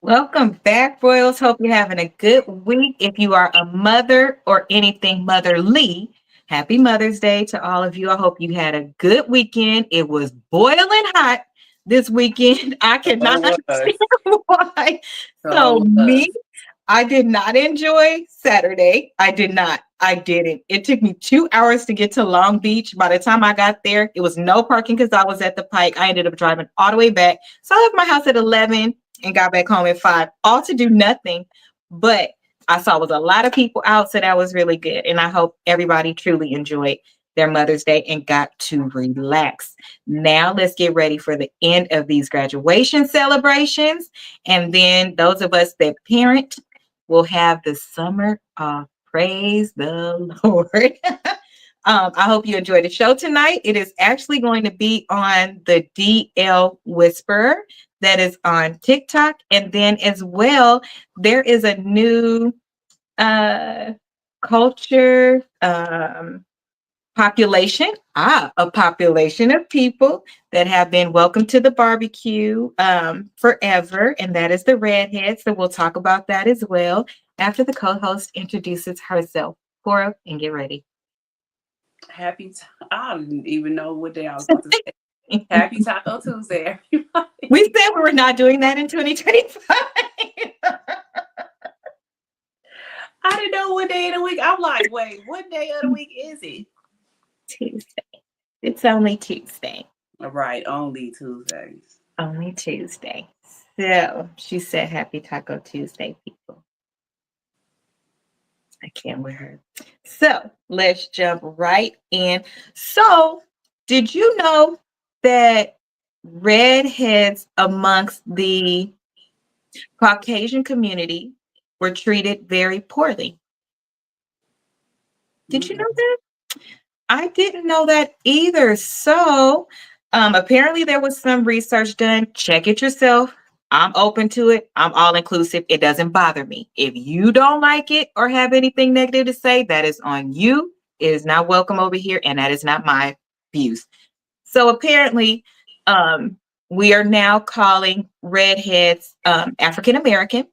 Welcome back, Royals. Hope you're having a good week. If you are a mother or anything motherly, happy Mother's Day to all of you. I hope you had a good weekend. It was boiling hot this weekend. I cannot So understand was. why. So, So me, was. I did not enjoy Saturday. I did not. I didn't. It took me 2 hours to get to Long Beach. By the time I got there, it was no parking because I was at the Pike. I ended up driving all the way back. So I left my house at 11 and got back home at 5, all to do nothing. But I saw was a lot of people out, so that was really good. And I hope everybody truly enjoyed their Mother's Day and got to relax. Now let's get ready for the end of these graduation celebrations. And then those of us that parent will have the summer off. Praise the Lord. I hope you enjoyed the show tonight. It is actually going to be on the DL Whisperer that is on TikTok. And then as well, there is a new uh, culture population, a population of people that have been welcome to the barbecue forever. And that is the redhead. So we'll talk about that as well after the co-host introduces herself. Cora, and get ready. I didn't even know what day I was about to say. Happy Taco Tuesday, We everybody. said we were not doing that in 2025. I didn't know what day of the week. I'm like, wait, what day of the week is it? Tuesday. It's only Tuesday. All right, only Tuesdays. Only Tuesday. So she said happy Taco Tuesday, people. I can't with her. So let's jump right in. So, did you know that redheads amongst the Caucasian community were treated very poorly? Did you know Mm-mm. that? I didn't know that either. So, apparently, there was some research done. Check it yourself. I'm open to it. I'm all inclusive. It doesn't bother me. If you don't like it or have anything negative to say, that is on you. It is not welcome over here, and that is not my views. So, apparently, um, we are now calling redheads African American,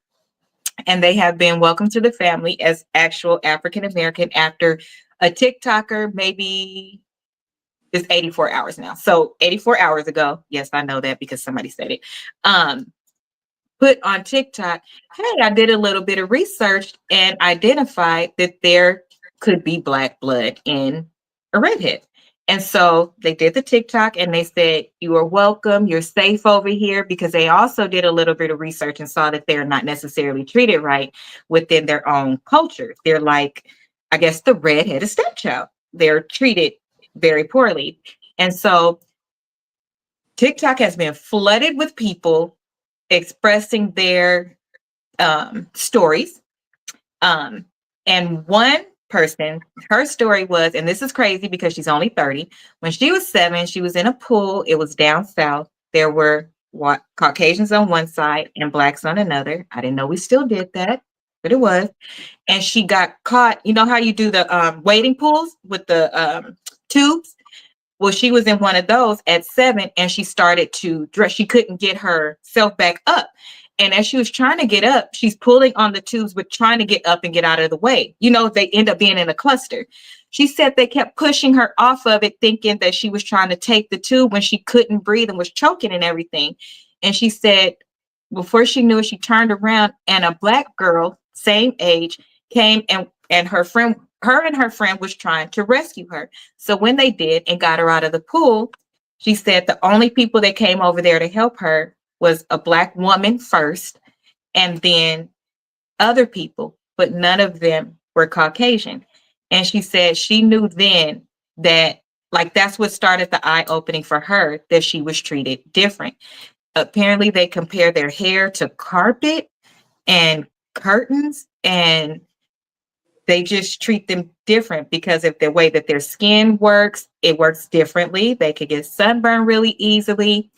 and they have been welcomed to the family as actual African American after a TikToker maybe it's 84 hours now. So 84 hours ago, yes, I know that because somebody said it. Put on TikTok, hey, I did a little bit of research and identified that there could be black blood in a redhead. And so they did the TikTok and they said, you are welcome, you're safe over here, because they also did a little bit of research and saw that they're not necessarily treated right within their own culture. They're like, I guess, the redheaded stepchild. They're treated very poorly. And so TikTok has been flooded with people expressing their stories. Um, and one person, her story was, and this is crazy because she's only 30. When she was 7, she was in a pool. It was down south. There were Caucasians on one side and blacks on another. I didn't know we still did that, but it was. And she got caught. You know how you do the wading pools with the tubes? Well, she was in one of those at 7 and she started to dress. She couldn't get herself back up. And as she was trying to get up, she's pulling on the tubes, but trying to get up and get out of the way. You know, they end up being in a cluster. She said they kept pushing her off of it, thinking that she was trying to take the tube when she couldn't breathe and was choking and everything. And she said, before she knew it, she turned around and a black girl, same age, came and her and her friend was trying to rescue her. So when they did and got her out of the pool, she said the only people that came over there to help her was a black woman first, and then other people, but none of them were Caucasian. And she said she knew then that, like, that's what started the eye opening for her, that she was treated different. Apparently, they compare their hair to carpet and curtains, and they just treat them different because of the way that their skin works. It works differently. They could get sunburned really easily.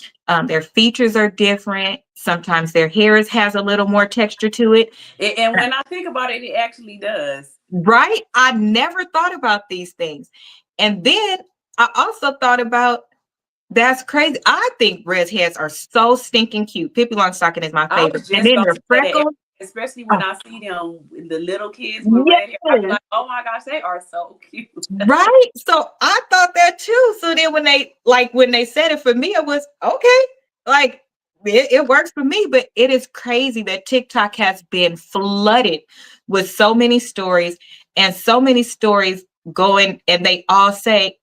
Their features are different. Sometimes their hair has a little more texture to it. And when I think about it, it actually does. Right? I never thought about these things. And then I also thought about, that's crazy. I think redheads are so stinking cute. Pippi Longstocking is my I favorite. was And just then about their to say that, freckles. especially Oh, when I see them, the little kids with red hair. I be yes. like, oh my gosh, they are so cute. Right. So I thought that too. So then when they said it for me, it was okay. Like it works for me, but it is crazy that TikTok has been flooded with so many stories and so many stories going, and they all say,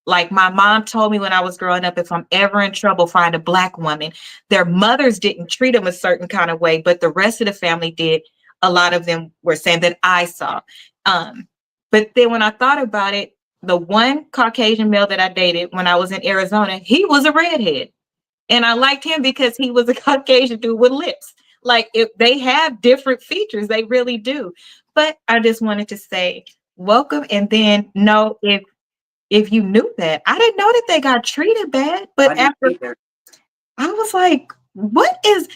like my mom told me when I was growing up, if I'm ever in trouble, find a Black woman. Their mothers didn't treat them a certain kind of way, but the rest of the family did. A lot of them were saying that I saw. But then when I thought about it, the one Caucasian male that I dated when I was in Arizona, he was a redhead. And I liked him because he was a Caucasian dude with lips. Like if they have different features, they really do. But I just wanted to say welcome. And then know if you knew that. I didn't know that they got treated bad, I but didn't after either. I was like, what is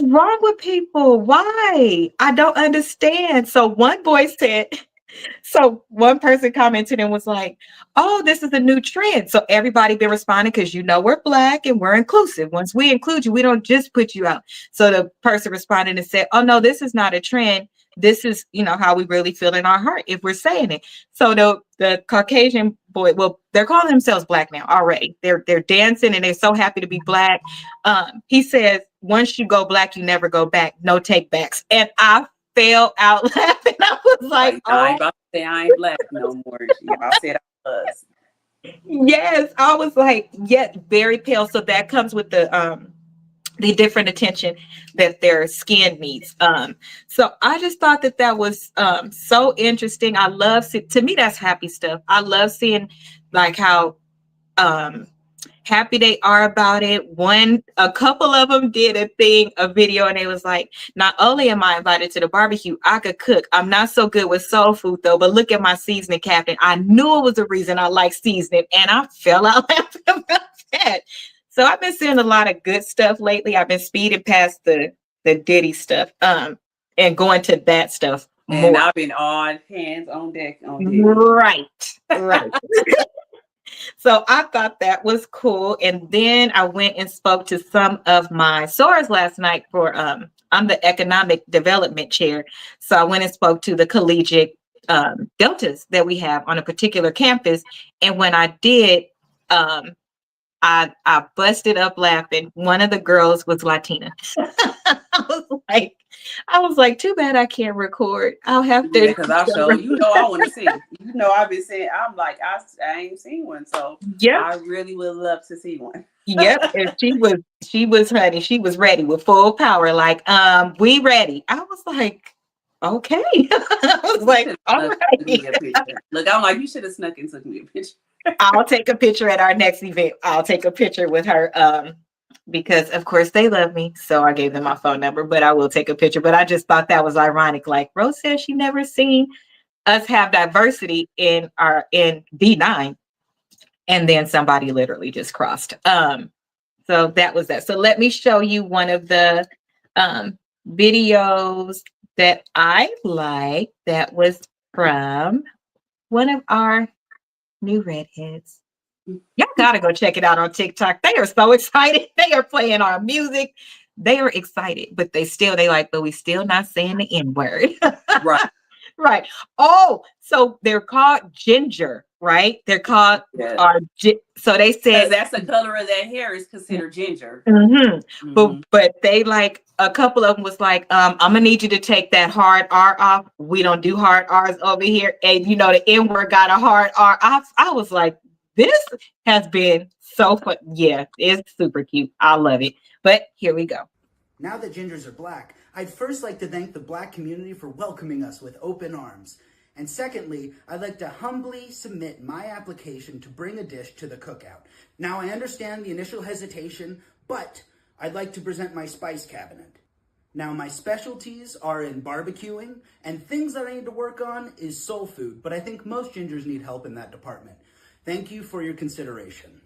wrong with people? Why? I don't understand. So one boy said, so one person commented and was like, "Oh, this is a new trend." So everybody been responding because we're Black and we're inclusive. Once we include you, we don't just put you out. So the person responded and said, "Oh no, this is not a trend. This is how we really feel in our heart if we're saying it." So the Caucasian boy, well, they're calling themselves Black now already. They're dancing and they're so happy to be Black. He says, "Once you go Black, you never go back. No take backs." And I fell out laughing. I was like, I "Oh." ain't about to say I ain't Black no more. Y'all said I was. Yes, I was like, yes, very pale. So that comes with the different attention that their skin needs. So I just thought that was so interesting. I love to me that's happy stuff. I love seeing like how um happy they are about it. A couple of them did a video, and it was like, not only am I invited to the barbecue, I could cook. I'm not so good with soul food though, but look at my seasoning captain. I knew it was the reason I like seasoning, and I fell out laughing about that. So I've been seeing a lot of good stuff lately. I've been speeding past the Diddy stuff, and going to that stuff And more. I've been on hands on deck on Diddy. Right, right. So I thought that was cool. And then I went and spoke to some of my sorors last night for I'm the economic development chair. So I went and spoke to the collegiate deltas that we have on a particular campus. And when I did, um, I busted up laughing. One of the girls was Latina. I was like, too bad I can't record. I'll have Yeah, to. because I show I want to see. I've been saying I'm like I ain't seen one, so Yep. I really would love to see one. Yep, and she was honey, she was ready with full power. Like, we ready. I was like, okay. I was like, all Took me a right. picture. Look, I'm like, you should have snuck and took me a picture. I'll take a picture at our next event. I'll take a picture with her. Because of course they love me. So I gave them my phone number, but I will take a picture. But I just thought that was ironic. Like Rose says she never seen us have diversity in B9. And then somebody literally just crossed. So that was that. So let me show you one of the videos that I like that was from one of our new redheads. Y'all gotta go check it out on TikTok. They are so excited. They are playing our music. They are excited, but they like, but we still not saying the N word. Right. Right. Oh, so they're called ginger, right? They're called Yeah. so they Because said that's the color of that hair is considered ginger. mm-hmm. Mm-hmm. But they like a couple of them was like, I'm gonna need you to take that hard R off. We don't do hard R's over here. And the N word got a hard R. I was like, this has been so fun. Yeah, it's super cute. I love it. But here we go. Now that gingers are Black, I'd first like to thank the Black community for welcoming us with open arms. And secondly, I'd like to humbly submit my application to bring a dish to the cookout. Now I understand the initial hesitation, but I'd like to present my spice cabinet. Now, my specialties are in barbecuing, and things that I need to work on is soul food, but I think most gingers need help in that department. Thank you for your consideration.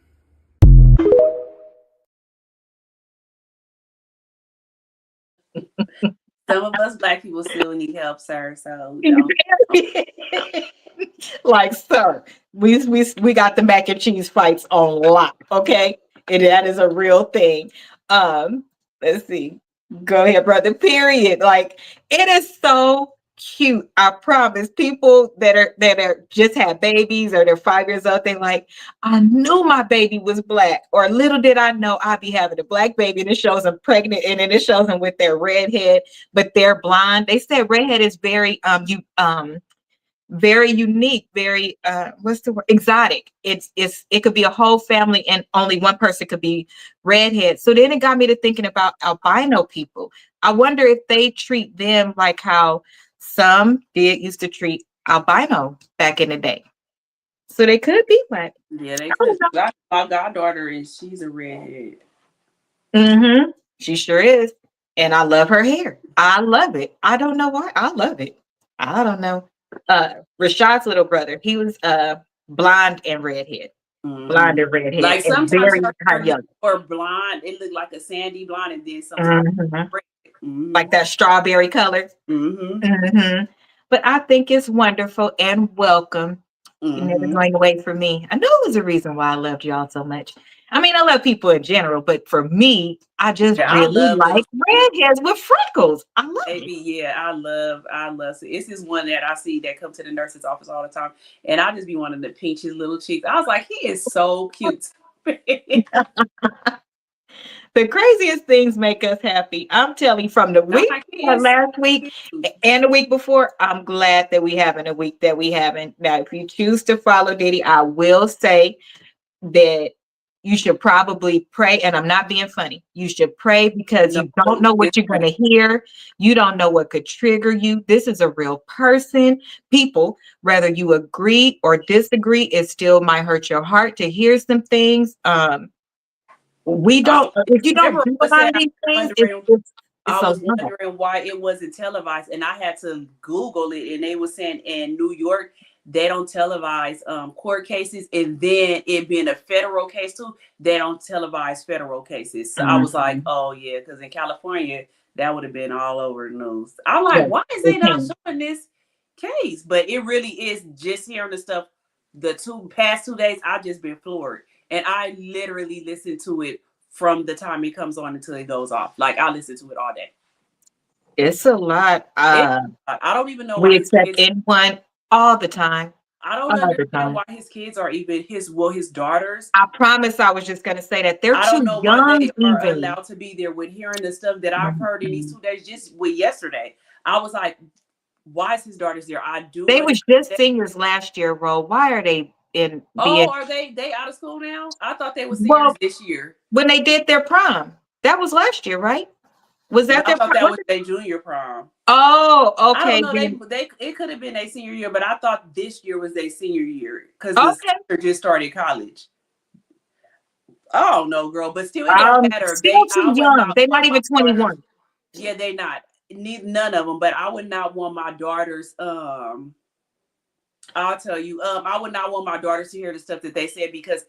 Some of us black people still need help, sir. So don't. Like, sir, we got the mac and cheese fights on lock, okay? And that is a real thing. Let's see. Go ahead, brother. Period. Like, it is so cute. I promise. People that are just had babies or they're 5 years old, they like, I knew my baby was black, or little did I know I'd be having a black baby, and it shows them pregnant, and then it shows them with their redhead, but they're blonde. They said redhead is very unique, very what's the word, exotic. It could be a whole family and only one person could be redhead. So then it got me to thinking about albino people. I wonder if they treat them like how some did used to treat albino back in the day. So they could be black. Yeah, they I don't could. My goddaughter is she's a redhead. know. She sure is. And I love her hair. I love it. I don't know why. I love it. I don't know. Rashad's little brother, he was blonde and redhead. Blonde and redhead. Like And sometimes very her high hair young. look more blonde. It looked like a sandy blonde, and then sometimes Mhm. red. Like that strawberry color. Mm-hmm. But I think it's wonderful and welcome. You're never Mm-hmm. going away from me. I know it was a reason why I loved y'all so much. I mean, I love people in general, but for me, I just Yeah, I really love them. like redheads with freckles. I love it. Baby, yeah, I love. It's this one that I see that come to the nurse's office all the time, and I just be wanting to pinch his little cheeks. I was like, he is so cute. The craziest things make us happy. I'm telling you, from the I'm week like, he is last week cute. and the week before, I'm glad that we haven't a week that we haven't. Now, if you choose to follow Diddy, I will say that you should probably pray. And I'm not being funny. You should pray because No, you don't know what it's you're going right. to hear. You don't know what could trigger you. This is a real person. People, whether you agree or disagree, it still might hurt your heart to hear some things. We I don't, if you don't remember do I a lot said of these things, wondering. it's I a was lot. wondering why it wasn't televised, and I had to Google it, and they were saying in New York they don't televise court cases, and then it being a federal case too, they don't televise federal cases. So I was like, Mhm. oh yeah, because in California that would have been all over the news. I'm like, Yes, why is they they not can. showing this case? But it really is just hearing the stuff. The past 2 days, I've just been floored, and I literally listen to it from the time it comes on until it goes off. Like I listen to it all day. It's a lot. I don't even know We why his accept kids. anyone all the time, I don't all the understand time. why his kids are even his daughters. I promise I was just going to say that they're I don't too know why young they are even. allowed to be there with hearing the stuff that I've heard in these Mhm. 2 days. Just with yesterday, I was like, why is his daughters there? I do They was understand just that. seniors last year, Ro. Why are they in Oh, being, are they out of school now? I thought they were seniors well, this year. when they did their prom? That was last year, right? Was No, that I their thought prom? that Was was it? their junior prom. Oh, I don't okay. know. Then, They it could have been a senior year, but I thought this year was their senior year because the okay. senior just started college. Oh no, girl, but still, it don't matter. Still too I would young. not They're not want my even daughters. 21. Yeah, they not. None of them. But I would not want my daughters. I'll tell you. I would not want my daughters to hear the stuff that they said because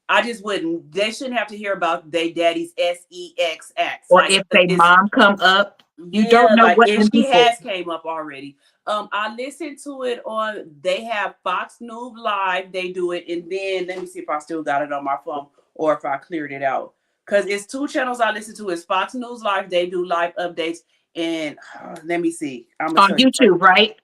I just wouldn't. They shouldn't have to hear about their daddy's sex. Or Like if they it's mom come up, you don't yeah, know like what and them she people. has came up already. I listened to it on. They have Fox News Live. They do it, and then let me see if I still got it on my phone or if I cleared it out. Cause it's two channels I listen to. It's Fox News Live. They do live updates, and let me see. I'm gonna On tell you right YouTube, right?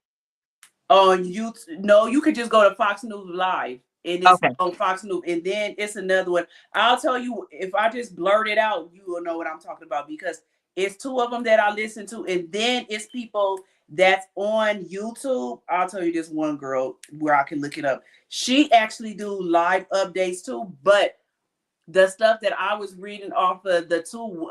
on YouTube. No, you could just go to Fox News Live, and it's Okay. on Fox News. And then it's another one. I'll tell you if I just blurt it out, you will know what I'm talking about because it's two of them that I listen to, and then it's people that's on YouTube. I'll tell you this one girl where I can look it up. She actually do live updates too, but the stuff that I was reading off of the two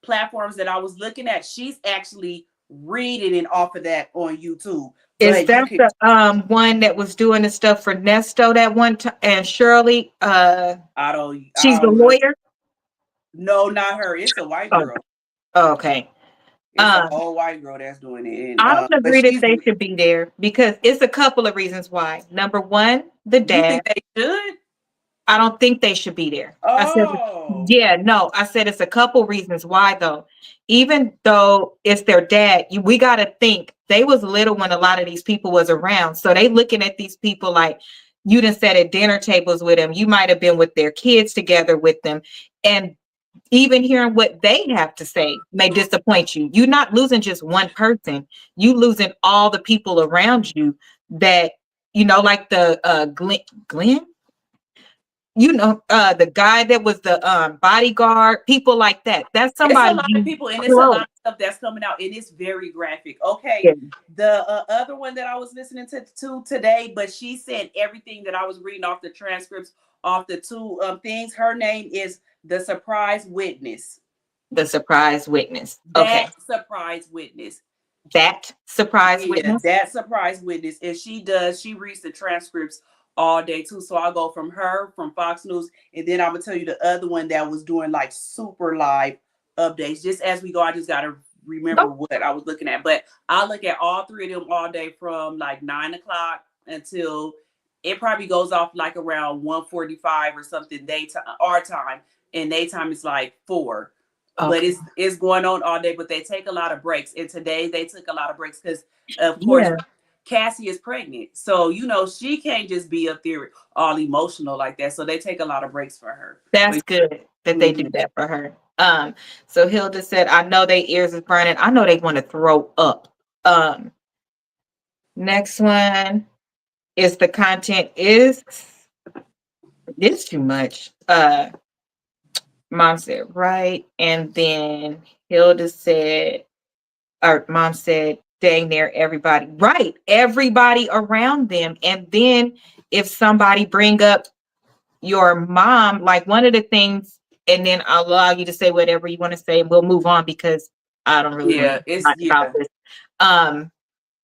platforms that I was looking at, she's actually reading it off of that on YouTube. Is But you that can the one that was doing the stuff for Nesto that one time? And Shirley, I she's the don't know. lawyer. No, not her. It's a white Oh, girl. okay. It's a whole white girl that's doing it, and I don't but agree that she's. they should be there because it's a couple of reasons why. Number one, the You think dad. they should? I don't think they should be there. I said, Oh, yeah, no. I said it's a couple reasons why though. Even though it's their dad, we got to think they was little when a lot of these people was around. So they looking at these people like you done sat at dinner tables with them. You might have been with their kids together with them, and even hearing what they have to say may disappoint you. You're not losing just one person. You losing all the people around you that like the Glenn, the guy that was the bodyguard, people like that. That's it's a somebody lot of you people, and it's a lot close. of stuff that's coming out, and it's very graphic. Okay, Yeah, the other one that I was listening to today, but she said everything that I was reading off the transcripts off the two things. Her name is the surprise witness. the surprise witness. Okay, That surprise witness. that surprise Yeah, witness. that surprise witness. And she reads the transcripts all day too. So I'll go from her, from Fox News, and then I'm gonna tell you the other one that was doing like super live updates. Just as we go, I just gotta remember Oh, what I was looking at. But I look at all three of them all day from like 9 o'clock until it probably goes off like around 1:45 or something daytime our time. And daytime is like 4, but okay. it's going on all day. But they take a lot of breaks, and today they took a lot of breaks because, of course, Yeah, Cassie is pregnant, so she can't just be up there all emotional like that. So they take a lot of breaks for her. that's But good that they do mhm. that for her. So Hilda said, I know their ears is burning. I know they want to throw up. Next one is the content is it's too much. Mom said, right. And then Hilda said, or mom said, dang near everybody. Right. Everybody around them. And then if somebody bring up your mom, like one of the things, and then I'll allow you to say whatever you want to say, and we'll move on because I don't really want Yeah, to it's talk about yeah. this.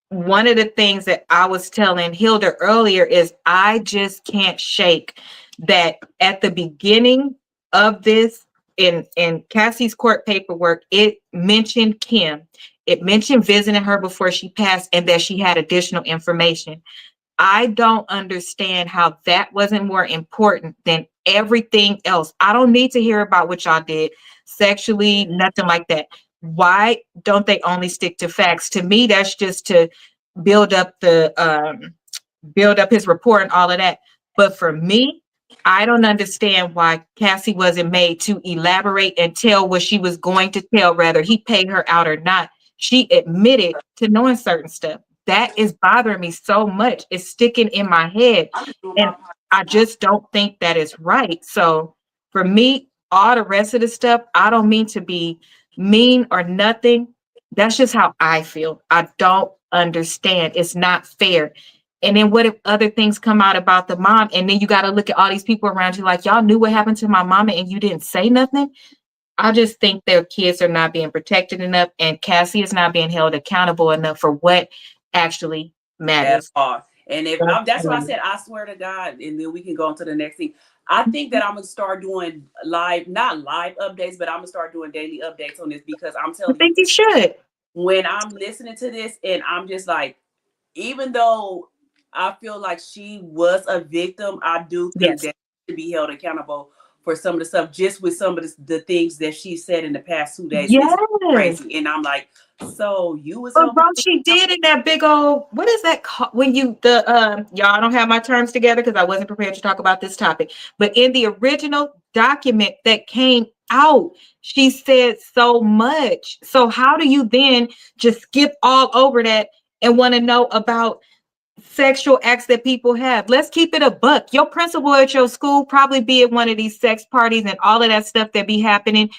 One of the things that I was telling Hilda earlier is I just can't shake that at the beginning of this in Cassie's court paperwork, it mentioned Kim. It mentioned visiting her before she passed and that she had additional information. I don't understand how that wasn't more important than everything else. I don't need to hear about what y'all did sexually, nothing like that. Why don't they only stick to facts? To me, that's just to build up the build up his report and all of that. But for me, I don't understand why Cassie wasn't made to elaborate and tell what she was going to tell, whether he paid her out or not. She admitted to knowing certain stuff. That is bothering me so much. It's sticking in my head. I'm just doing And my part. I just don't think that is right. So for me, all the rest of the stuff, I don't mean to be mean or nothing. That's just how I feel. I don't understand. It's not fair. And then what if other things come out about the mom? And then you got to look at all these people around you like, y'all knew what happened to my mama and you didn't say nothing. I just think their kids are not being protected enough, and Cassie is not being held accountable enough for what actually At matters. all. And if that's why I said, I swear to God, and then we can go on to the next thing. I think that I'm gonna start doing live, not live updates, but I'm gonna start doing daily updates on this because I'm I telling you, think you should. when I'm listening to this and I'm just like, even though I feel like she was a victim, I do think Yes. that she should be held accountable for some of the stuff, just with some of the things that she said in the past 2 days. It's Yes. crazy. And I'm like, so you was But bro, helping she did in that big old, what is that called? When you y'all I don't have my terms together because I wasn't prepared to talk about this topic. But in the original document that came out, she said so much. So how do you then just skip all over that and want to know about sexual acts that people have? Let's keep it a buck. Your principal at your school probably be at one of these sex parties and all of that stuff that be happening.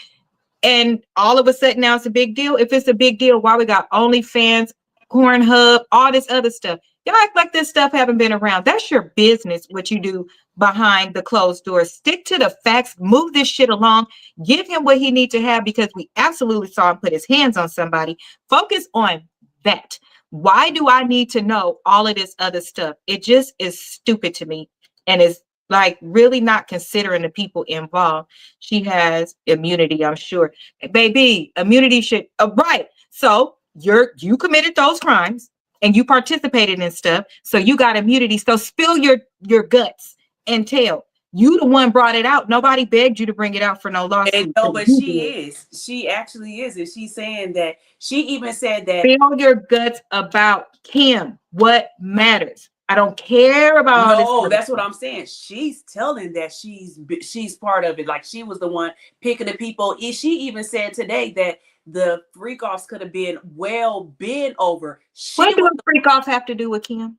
And all of a sudden now it's a big deal. If it's a big deal, why we got OnlyFans, Pornhub, all this other stuff? Y'all act like this stuff haven't been around. That's your business, what you do behind the closed doors. Stick to the facts, move this shit along, give him what he needs to have because we absolutely saw him put his hands on somebody. Focus on that. Why do I need to know all of this other stuff? It just is stupid to me and is like really not considering the people involved. She has immunity, I'm sure. Baby, immunity should right. So you committed those crimes and you participated in stuff. So you got immunity. So spill your guts and tell. You the one brought it out. Nobody begged you to bring it out for no And lawsuit. no, So but you she did. is. She actually is. And she's saying that she even said that Spill your guts about Kim. What matters? I don't care about all this no, other that's what stuff. I'm saying. She's telling that she's part of it. Like she was the one picking the people. She even said today that the freak offs could have been over. She What do was a freak off have to do with Kim?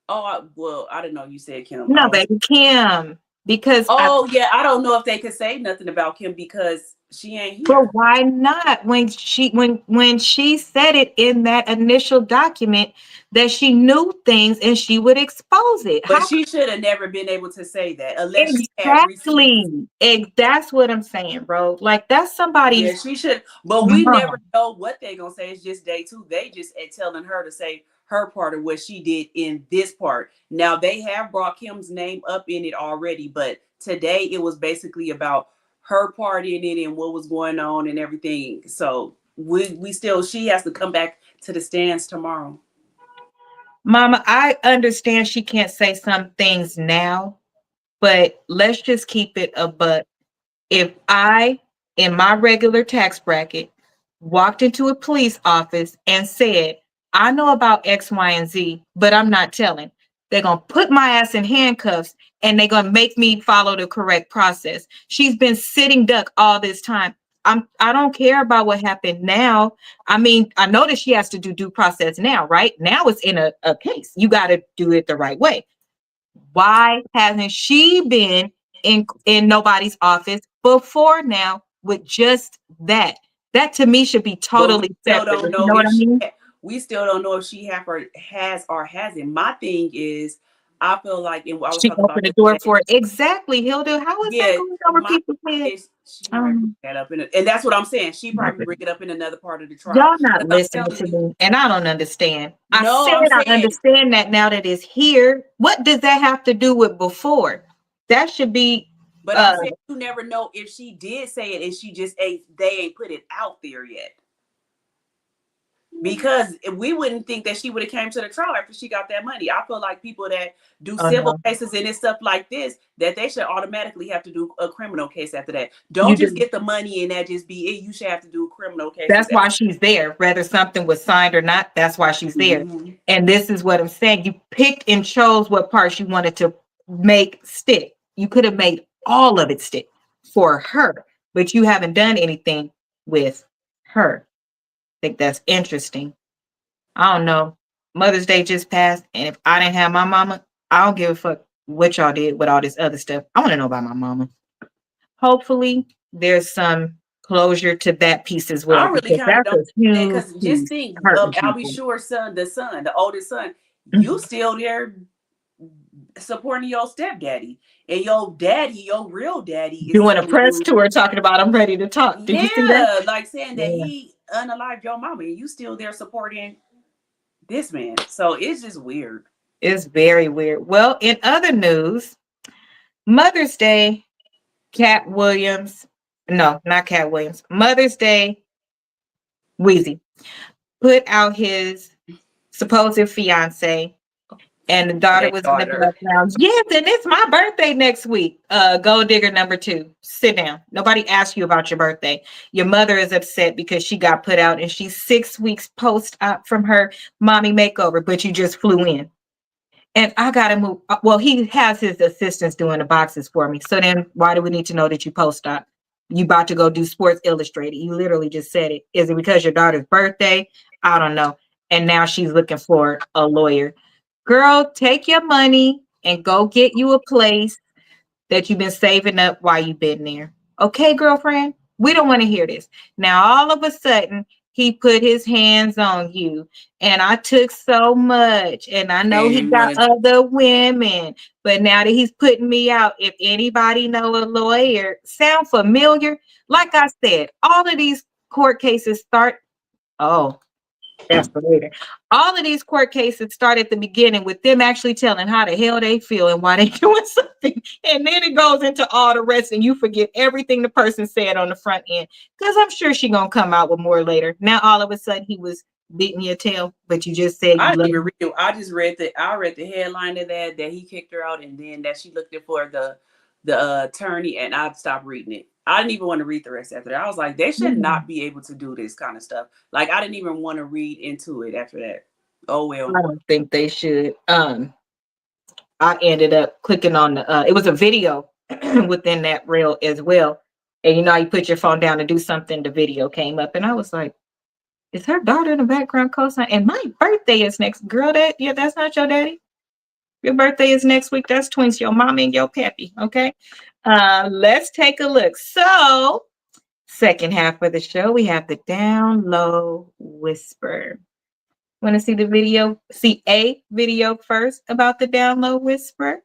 well, I didn't know you said Kim. I No, was baby, Kim. Because I oh yeah, I don't know if they could say nothing about Kim because she ain't But here. why not? When she said it in that initial document that she knew things and she would expose it. But How she should have never been able to say that unless she had receipts. exactly? That's what I'm saying, bro. Like that's Yeah, somebody's she should, but we never mom. know what they gonna say. It's just day two. They just telling her to say her part of what she did in this part. Now they have brought Kim's name up in it already, but today it was basically about her part in it and what was going on and everything. So we still she has to come back to the stands tomorrow. Mama, I understand she can't say some things now, but let's just keep it a buck. If I, in my regular tax bracket, walked into a police office and said, I know about X, Y, and Z, but I'm not telling, they're going to put my ass in handcuffs and they're going to make me follow the correct process. She's been sitting duck all this time. I don't care about what happened now. I mean, I know that she has to do due process now, right? Now it's in a case. You got to do it the right way. Why hasn't she been in nobody's office before now with just that? That to me should be But we totally still separate. don't You know know what if I mean? we still don't know if she has or hasn't. My thing is, I feel like, and I was She talking about opened the this door today. for it. Exactly, Hilda. How is that Yeah, going over my people's heads? is she might bring Um, that up and that's what I'm saying. She my probably bring goodness. it up in another part of the trial. Y'all not Because I'm listening telling to you, me, and I don't understand. I no, said I'm I saying, understand that now that it's here. What does that have to do with before? That should be but I'm uh saying you never know if she did say it and she just ain't they ain't put it out there yet. Because we wouldn't think that she would have came to the trial after she got that money. I feel like people that do oh civil no. cases and it's stuff like this, that they should automatically have to do a criminal case after that. You Don't just do. get the money and that just be it. You should have to do criminal cases. That's why she's there. Whether something was signed or not, that's why she's there. Mhm. And this is what I'm saying. You picked and chose what parts you wanted to make stick. You could have made all of it stick for her, but you haven't done anything with her. I think that's interesting. I don't know. Mother's Day just passed, and if I didn't have my mama, I don't give a fuck what y'all did with all this other stuff. I want to know about my mama. Hopefully, there's some closure to that piece as well I really because kind of that's don't a huge because just piece think of hurting Albie people. Shure's son, the oldest son, you Mhm. still there supporting your stepdaddy. And your daddy, your real daddy, is Doing a telling press you, tour talking about I'm ready to talk. Did you see that? yeah, like saying that Yeah. he unalived your mama and you still there supporting this man. So it's just weird. It's very weird. Well, in other news, Mother's Day, Cat Williams, no, not Cat Williams, Mother's Day, Wheezy put out his supposed fiance, and the daughter Hey, was in the daughter. background. Yes, and it's my birthday next week. Gold digger number 2. Sit down. Nobody asked you about your birthday. Your mother is upset because she got put out and she's 6 weeks post-op from her mommy makeover, but you just flew in. And I gotta move. Well, he has his assistants doing the boxes for me. So then why do we need to know that you post-op? You about to go do Sports Illustrated. You literally just said it. Is it because your daughter's birthday? I don't know. And now she's looking for a lawyer. Girl, take your money and go get you a place that you've been saving up while you've been there. Okay, girlfriend? We don't want to hear this. Now, all of a sudden, he put his hands on you, and I took so much. And I know And he you got want to other women, but now that he's putting me out, if anybody know a lawyer, sound familiar? Like I said, all of these court cases start. Oh, escalator. All of these court cases start at the beginning with them actually telling how the hell they feel and why they doing something. And then it goes into all the rest and you forget everything the person said on the front end. Because I'm sure she gonna come out with more later. Now all of a sudden he was beating your tail, but you just said I you didn't love even him. read it. I read the headline of that he kicked her out, and then that she looked for the attorney, and I stopped reading it. I didn't even want to read the rest after that. I was like, they should not be able to do this kind of stuff. Like I didn't even want to read into it after that. Oh well. I don't think they should. I ended up clicking on the it was a video within that reel as well. And you know, you put your phone down to do something, the video came up, and I was like, is her daughter in the background co-sign? And my birthday is next. Girl, that's not your daddy. Your birthday is next week. That's twins, your mommy and your pappy. Okay. Let's take a look. So, second half of the show, we have the down low whisper. Want to see the video? See a video first about the down low whisper?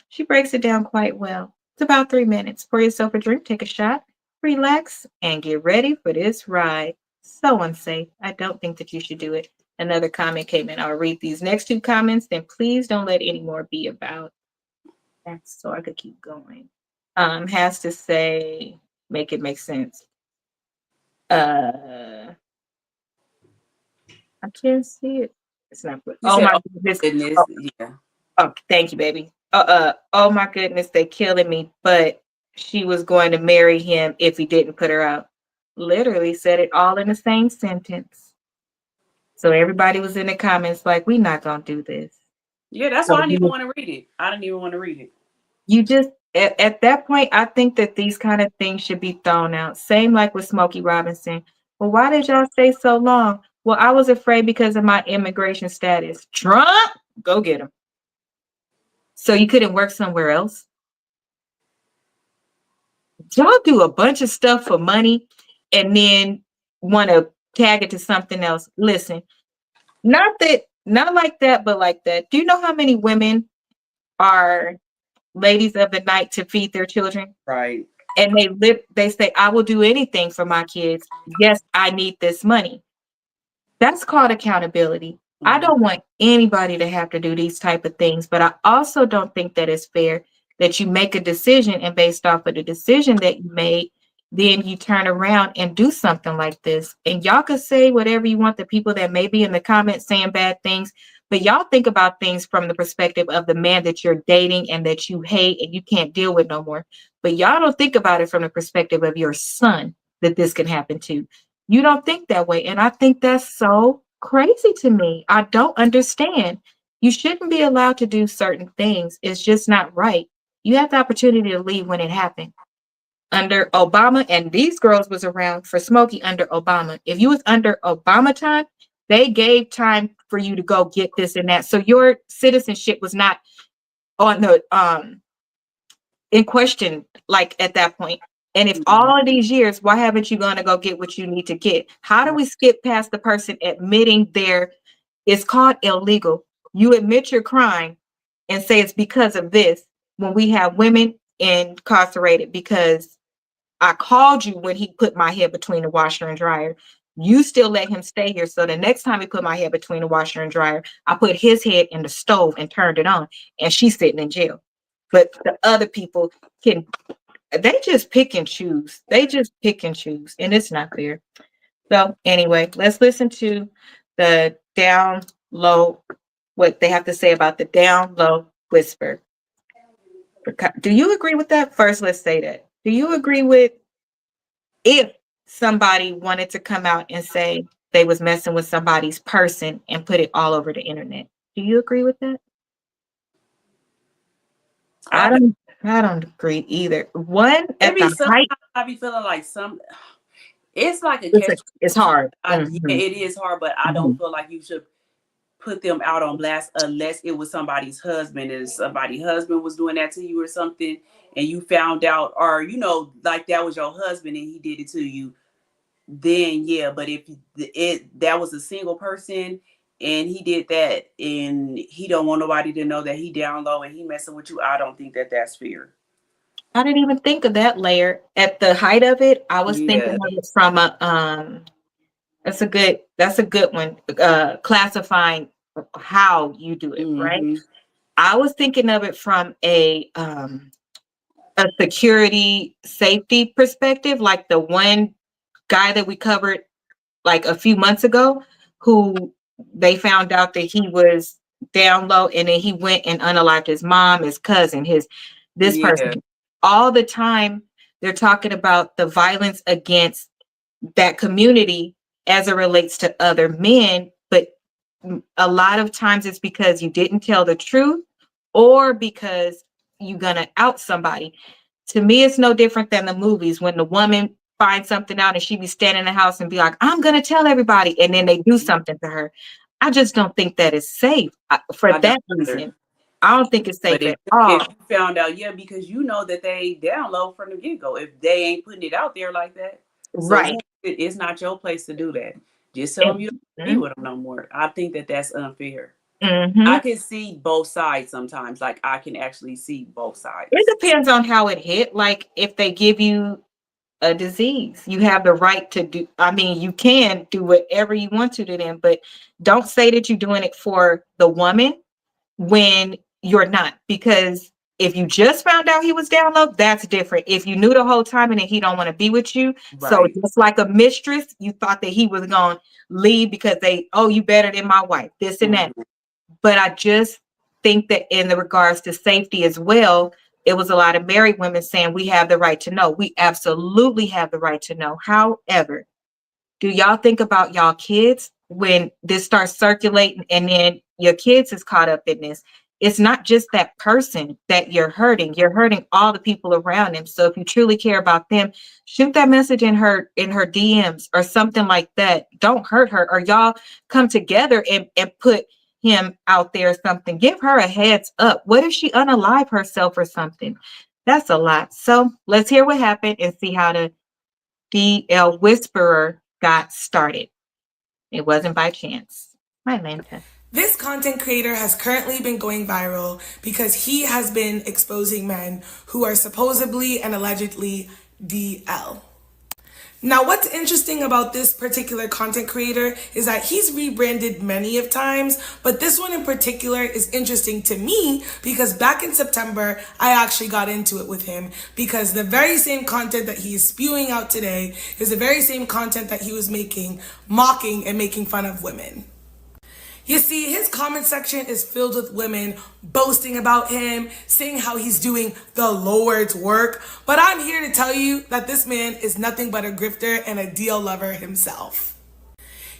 She breaks it down quite well. It's about 3 minutes. Pour yourself a drink, take a shot, relax, and get ready for this ride. So unsafe. I don't think that you should do it. Another comment came in. I'll read these next two comments, then please don't let any more be about that. So I could keep going. Has to say, make it make sense. I can't see it. It's not good. You Oh said, my "Oh goodness. goodness, Oh, yeah." oh, thank you, baby. Oh my goodness, they killing me. But she was going to marry him if he didn't put her out. Literally said it all in the same sentence. So everybody was in the comments like, we not gonna do this. Yeah, that's So why I didn't even want to read it. I didn't even want to read it. you just at that point, I think that these kind of things should be thrown out. Same like with Smokey Robinson. Well, why did y'all stay so long? Well, I was afraid because of my immigration status. Trump, go get him. So you couldn't work somewhere else. Y'all do a bunch of stuff for money and then want to tag it to something else. Listen, not like that, but like that. Do you know how many women are ladies of the night to feed their children? Right. And they say, I will do anything for my kids. Yes, I need this money. That's called accountability. I Mhm. don't want anybody to have to do these type of things, but I also don't think that it's fair that you make a decision and based off of the decision that you made, then you turn around and do something like this. And y'all can say whatever you want, the people that may be in the comments saying bad things, but y'all think about things from the perspective of the man that you're dating and that you hate and you can't deal with no more. But y'all don't think about it from the perspective of your son that this can happen to. You don't think that way. And I think that's so crazy to me. I don't understand. You shouldn't be allowed to do certain things. It's just not right. You have the opportunity to leave when it happened. Under Obama, and these girls was around for Smokey under Obama. If you was under Obama time, they gave time for you to go get this and that. So your citizenship was not on the in question like at that point. And if Mhm. all of these years, why haven't you gone to go get what you need to get? How do we skip past the person admitting their it's called illegal? You admit your crime and say it's because of this when we have women incarcerated because I called you when he put my head between the washer and dryer. You still let him stay here. So the next time he put my head between the washer and dryer, I put his head in the stove and turned it on, and she's sitting in jail. But the other people can, they just pick and choose. They just pick and choose, and it's not fair. So anyway, let's listen to the down low, what they have to say about the down low whisper. Do you agree with that? First, let's say that. Do you agree with if somebody wanted to come out and say they was messing with somebody's person and put it all over the internet? Do you agree with that? I I don't I don't agree either. One It at be the sometimes height, I be feeling like it's like a catch it's 22. hard. Yeah, Mhm, it is hard, but I don't mhm. feel like you should put them out on blast unless it was somebody's husband and somebody's husband was doing that to you or something and you found out, or like that was your husband and he did it to you, then yeah. But if that was a single person and he did that and he don't want nobody to know that he down low and he messing with you, I don't think that that's fair. I didn't even think of that layer. At the height of it, I was thinking Yeah. of it from a That's a good one. Classifying how you do it, right? Mm-hmm. I was thinking of it from a security safety perspective, like the one guy that we covered like a few months ago, who they found out that he was down low, and then he went and unalived his mom, his cousin, his this Yeah. person. All the time they're talking about the violence against that community as it relates to other men, but a lot of times it's because you didn't tell the truth or because you're gonna out somebody. To me, it's no different than the movies when the woman finds something out and she be standing in the house and be like, I'm gonna tell everybody, and then they do something to her. I just don't think that is safe for I don't that either. reason. I don't think it's But safe if at all. if you found out, yeah, because you know that they download from the get go. If they ain't putting it out there like that, so Right. it's not your place to do that. Just tell them you don't be Mhm. with them no more. I think that that's unfair. I Mhm. can see both sides sometimes. Like I can actually see both It sides. depends on how it hit. Like if they give you a disease, you have the right to do. I mean, you can do whatever you want to them, but don't say that you're doing it for the woman when you're not. Because if you just found out he was down low, that's different. If you knew the whole time and then he don't want to be with you, so Right. just like a mistress, you thought that he was going to leave because oh, you better than my wife, this and that. Mhm. But I just think that in the regards to safety as well, it was a lot of married women saying we have the right to know. We absolutely have the right to know. However, do y'all think about y'all kids when this starts circulating and then your kids is caught up in this? It's not just that person that you're hurting all the people around them. So if you truly care about them, shoot that message in her DMs or something like that. Don't hurt her, or y'all come together and put him out there or something. Give her a heads up. What if she unalive herself or something? That's a lot. So let's hear what happened and see how the DL Whisperer got started. It wasn't by chance. Hi, Lanta. This content creator has currently been going viral because he has been exposing men who are supposedly and allegedly DL. Now, what's interesting about this particular content creator is that he's rebranded many of times, but this one in particular is interesting to me because back in September, I actually got into it with him because the very same content that he is spewing out today is the very same content that he was making, mocking and making fun of women. You see, his comment section is filled with women boasting about him, saying how he's doing the Lord's work. But I'm here to tell you that this man is nothing but a grifter and a deal lover himself.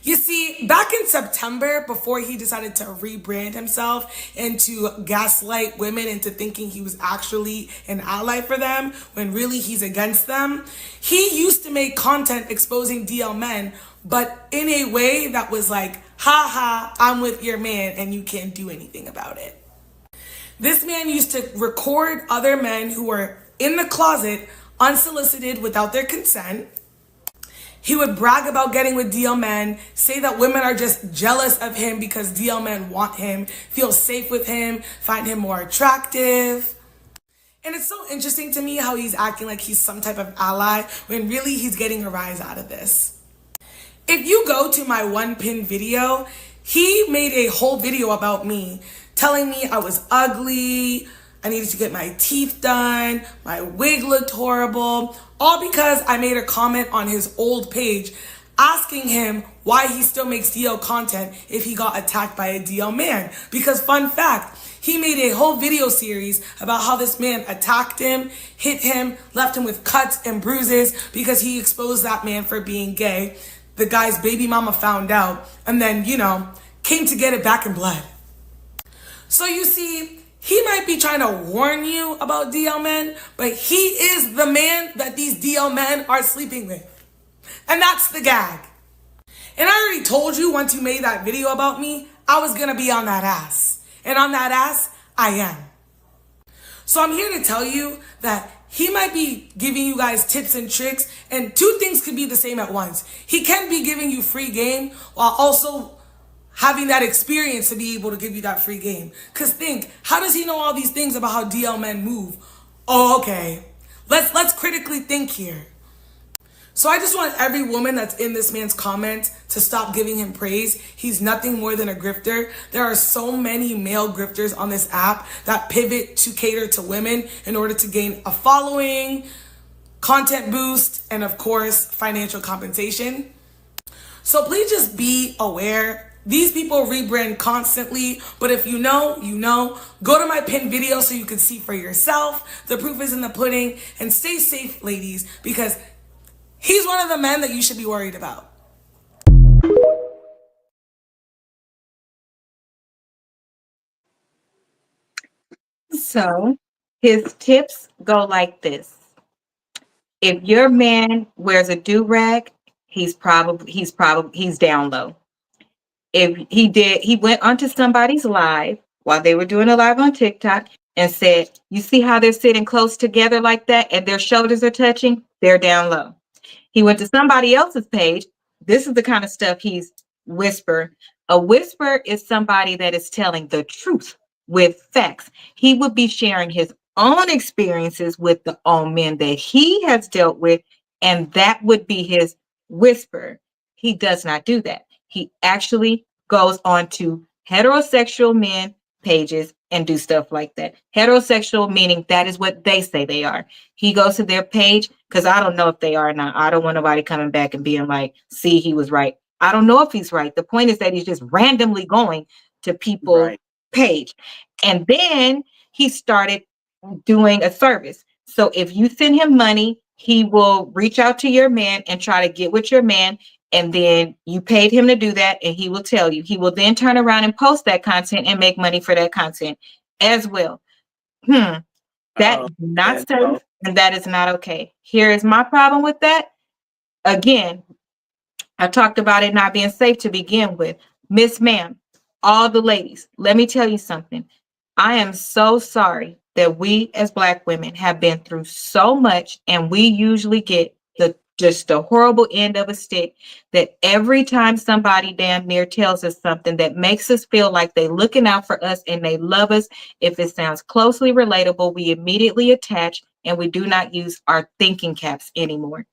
You see, back in September, before he decided to rebrand himself and to gaslight women into thinking he was actually an ally for them, when really he's against them, he used to make content exposing DL men, but in a way that was like, ha ha, I'm with your man and you can't do anything about it. This man used to record other men who were in the closet unsolicited without their consent. He would brag about getting with DL men, say that women are just jealous of him because DL men want him, feel safe with him, find him more attractive. And it's so interesting to me how he's acting like he's some type of ally when really he's getting a rise out of this. If you go to my one pin video, he made a whole video about me, telling me I was ugly, I needed to get my teeth done, my wig looked horrible, all because I made a comment on his old page asking him why he still makes DL content if he got attacked by a DL man. Because fun fact, he made a whole video series about how this man attacked him, hit him, left him with cuts and bruises because he exposed that man for being gay. The guy's baby mama found out and then, came to get it back in blood. So you see, he might be trying to warn you about DL men, but he is the man that these DL men are sleeping with. And that's the gag. And I already told you once you made that video about me, I was gonna be on that ass. And on that ass, I am. So I'm here to tell you that he might be giving you guys tips and tricks, and two things could be the same at once. He can be giving you free game while also having that experience to be able to give you that free game. Because think, how does he know all these things about how DL men move? Oh, okay. Let's critically think here. So I just want every woman that's in this man's comment to stop giving him praise. He's nothing more than a grifter. There are so many male grifters on this app that pivot to cater to women in order to gain a following, content boost, and of course, financial compensation. So please just be aware. These people rebrand constantly, but if you know, you know. Go to my pinned video so you can see for yourself. The proof is in the pudding. And stay safe, ladies, because he's one of the men that you should be worried about. So his tips go like this. If your man wears a do-rag, he's down low. If he went onto somebody's live while they were doing a live on TikTok and said, "You see how they're sitting close together like that and their shoulders are touching? They're down low." He went to somebody else's page. This is the kind of stuff he's whisper. A whisper is somebody that is telling the truth with facts. He would be sharing his own experiences with the own men that he has dealt with, and that would be his whisper. He does not do that. He actually goes on to heterosexual men pages and do stuff like that. Heterosexual meaning that is what they say they are. He goes to their page because I don't know if they are or not. I don't want nobody coming back and being like, see, he was right. I don't know if he's right. The point is that he's just randomly going to people's page. And then he started doing a service. So if you send him money, he will reach out to your man and try to get with your man. And then you paid him to do that, and he will tell you. He will then turn around and post that content and make money for that content as well. That is not safe, and that is not okay. Here is my problem with that. Again, I talked about it not being safe to begin with. Miss Ma'am, all the ladies, let me tell you something. I am so sorry that we as Black women have been through so much, and we usually get just the horrible end of a stick, that every time somebody damn near tells us something that makes us feel like they looking out for us and they love us, if it sounds closely relatable, we immediately attach and we do not use our thinking caps anymore.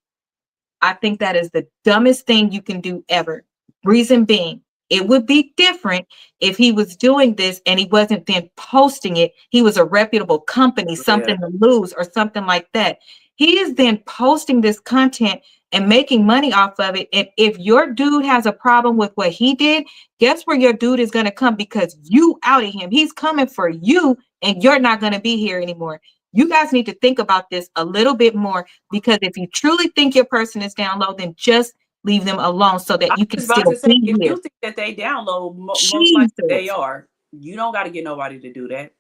I think that is the dumbest thing you can do ever. Reason being, it would be different if he was doing this and he wasn't then posting it. He was a reputable company, something to lose or something like that. He is then posting this content and making money off of it. And if your dude has a problem with what he did, guess where your dude is going to come because you outed him. He's coming for you and you're not going to be here anymore. You guys need to think about this a little bit more, because if you truly think your person is down low, then just leave them alone so that you can still be if here. you think that they download, most likely they are. You don't got to get nobody to do that.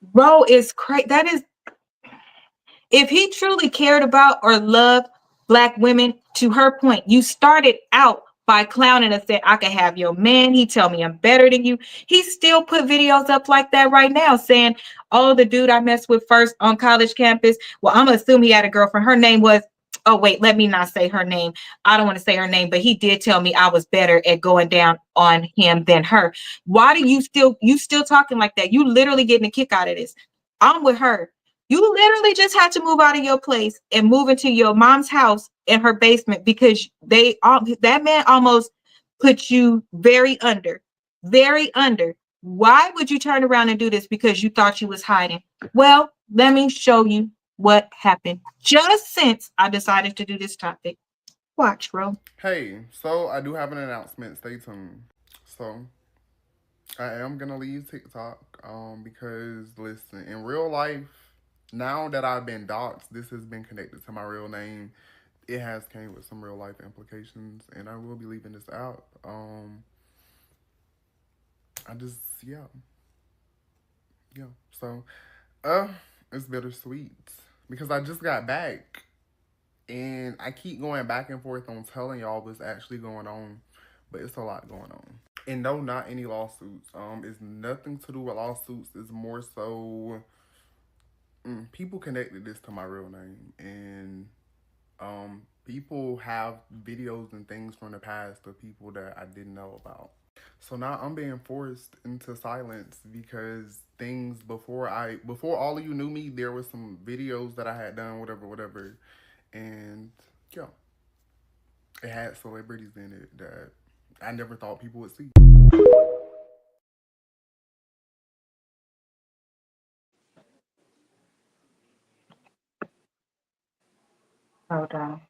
Bro is crazy. That is, if he truly cared about or loved Black women, to her point, you started out by clowning and said, I can have your man. He tell me I'm better than you. He still put videos up like that right now saying, oh, the dude I messed with first on college campus. Well, I'm going to assume he had a girlfriend. Her name was, oh, wait, let me not say her name. I don't want to say her name, but he did tell me I was better at going down on him than her. Why do you still talking like that? You literally getting a kick out of this. I'm with her. You literally just had to move out of your place and move into your mom's house in her basement because that man almost put you very under. Why would you turn around and do this? Because you thought you was hiding. Well, let me show you what happened just since I decided to do this topic. Watch, bro. Hey, so I do have an announcement. Stay tuned. So I am gonna leave TikTok because listen, in real life, now that I've been doxxed, this has been connected to my real name. It has came with some real life implications, and I will be leaving this out. I just yeah. So it's bittersweet because I just got back and I keep going back and forth on telling y'all what's actually going on, but it's a lot going on. And no, not any lawsuits. It's nothing to do with lawsuits. It's more so people connected this to my real name, and people have videos and things from the past of people that I didn't know about. So now I'm being forced into silence because things before all of you knew me, there was some videos that I had done, whatever, and yeah. It had celebrities in it that I never thought people would see. Hold on.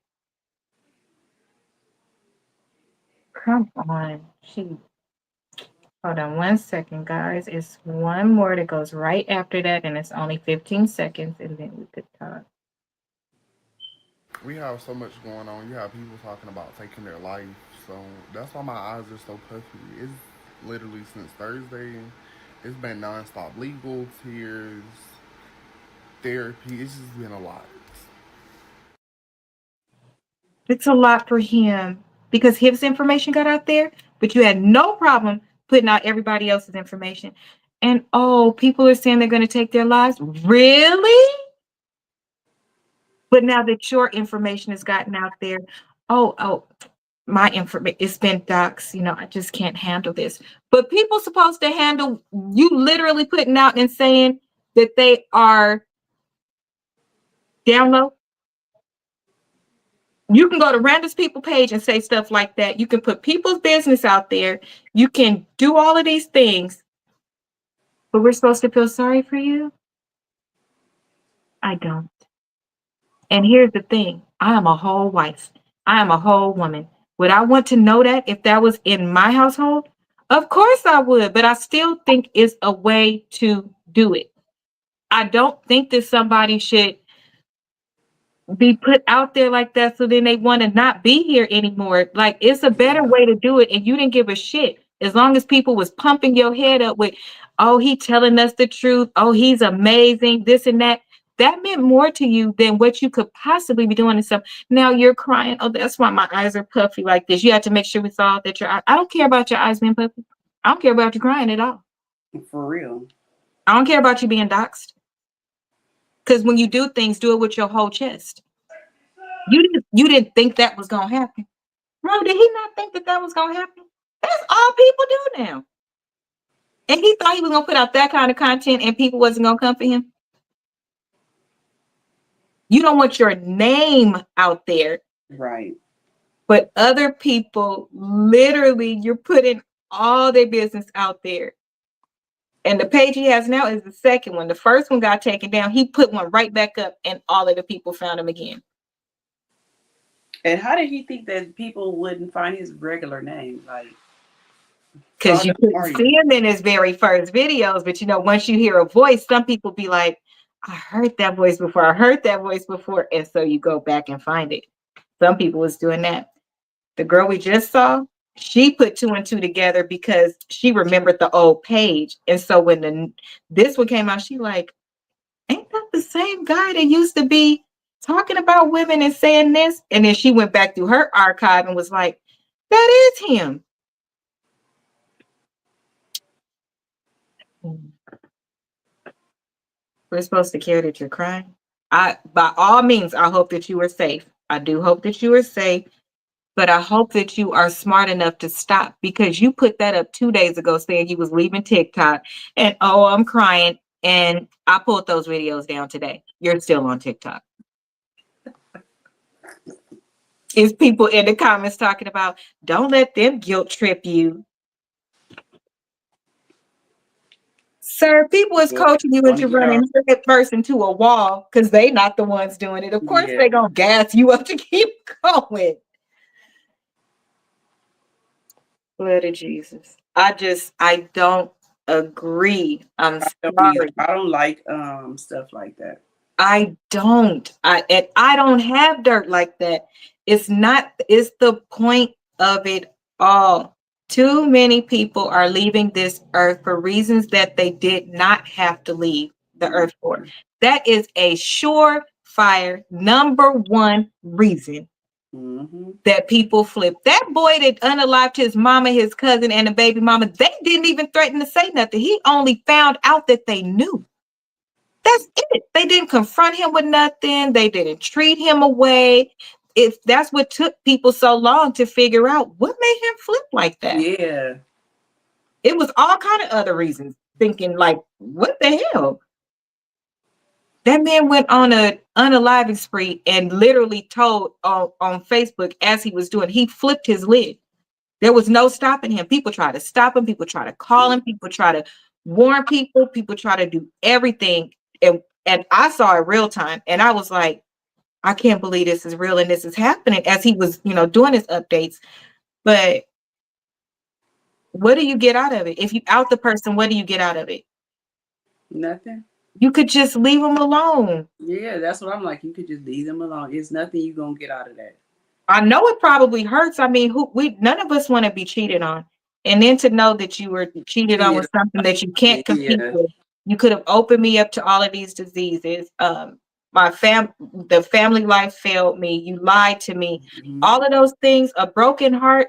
Come on. Hold on 1 second, guys. It's one more that goes right after that, and it's only 15 seconds, and then we could talk. We have so much going on. You have people talking about taking their life. So that's why my eyes are so puffy. It's literally since Thursday. It's been nonstop legal tears, therapy. It's just been a lot. It's a lot for him because his information got out there, but you had no problem putting out everybody else's information. And oh, people are saying they're going to take their lives. Really? But now that your information has gotten out there, oh, my information, it's been doxed. I just can't handle this. But people supposed to handle you literally putting out and saying that they are down low. You can go to Random's People page and say stuff like that. You can put people's business out there. You can do all of these things. But we're supposed to feel sorry for you? I don't. And here's the thing. I am a whole wife. I am a whole woman. Would I want to know that if that was in my household? Of course I would, but I still think it's a way to do it. I don't think that somebody should be put out there like that so then they want to not be here anymore. Like it's a better way to do it, and you didn't give a shit. As long as people was pumping your head up with, oh, he telling us the truth, oh, he's amazing, this and that. That meant more to you than what you could possibly be doing to some. Now you're crying. Oh, that's why my eyes are puffy like this. You have to make sure we saw that your eye. I don't care about your eyes being puffy. I don't care about you crying at all. For real. I don't care about you being doxxed. Because when you do things, do it with your whole chest. You didn't think that was gonna happen, bro? Did he not think that was gonna happen? That's all people do now. And he thought he was gonna put out that kind of content, and people wasn't gonna come for him. You don't want your name out there, Right. but other people, literally, you're putting all their business out there. And the page he has now is the second one. The first one got taken down. He put one right back up, and all of the people found him again. And how did he think that people wouldn't find his regular name? Like, Because you couldn't see him in his very first videos, but once you hear a voice, some people be like, I heard that voice before. I heard that voice before. And so you go back and find it. Some people was doing that. The girl we just saw, she put 2 and 2 together because she remembered the old page. And so when this one came out, she like, ain't that the same guy that used to be talking about women and saying this? And then she went back through her archive and was like, that is him. We're supposed to care that you're crying. By all means, I hope that you are safe. I do hope that you are safe, but I hope that you are smart enough to stop, because you put that up 2 days ago saying you was leaving TikTok and oh, I'm crying. And I pulled those videos down today. You're still on TikTok. Is people in the comments talking about, don't let them guilt trip you. Sir, people is coaching you into running head first into a wall because they not the ones doing it. Of course, they gonna gas you up to keep going. Blood of Jesus. I don't agree. I'm sorry. I don't like stuff like that. I don't. I don't have dirt like that. It's the point of it all. Too many people are leaving this earth for reasons that they did not have to leave the earth for. That is a surefire #1 reason that people flip. That boy that unalived his mama, his cousin, and the baby mama, they didn't even threaten to say nothing. He only found out that they knew. That's it. They didn't confront him with nothing. They didn't treat him away. If that's what took people so long to figure out what made him flip like that. Yeah. It was all kind of other reasons. Thinking like, what the hell? That man went on a unaliving spree and literally told on Facebook as he was doing, he flipped his lid. There was no stopping him. People try to stop him. People try to call him. People try to warn people. People try to do everything. And I saw it real time. And I was like, I can't believe this is real and this is happening as he was, doing his updates. But what do you get out of it? If you out the person, what do you get out of it? Nothing. You could just leave them alone. Yeah, that's what I'm like. You could just leave them alone. It's nothing you gonna get out of that. I know it probably hurts. I mean, none of us want to be cheated on. And then to know that you were cheated on Yeah. with something that you can't compete Yeah. with. You could have opened me up to all of these diseases. The family life failed me. You lied to me. Mhm. All of those things, a broken heart,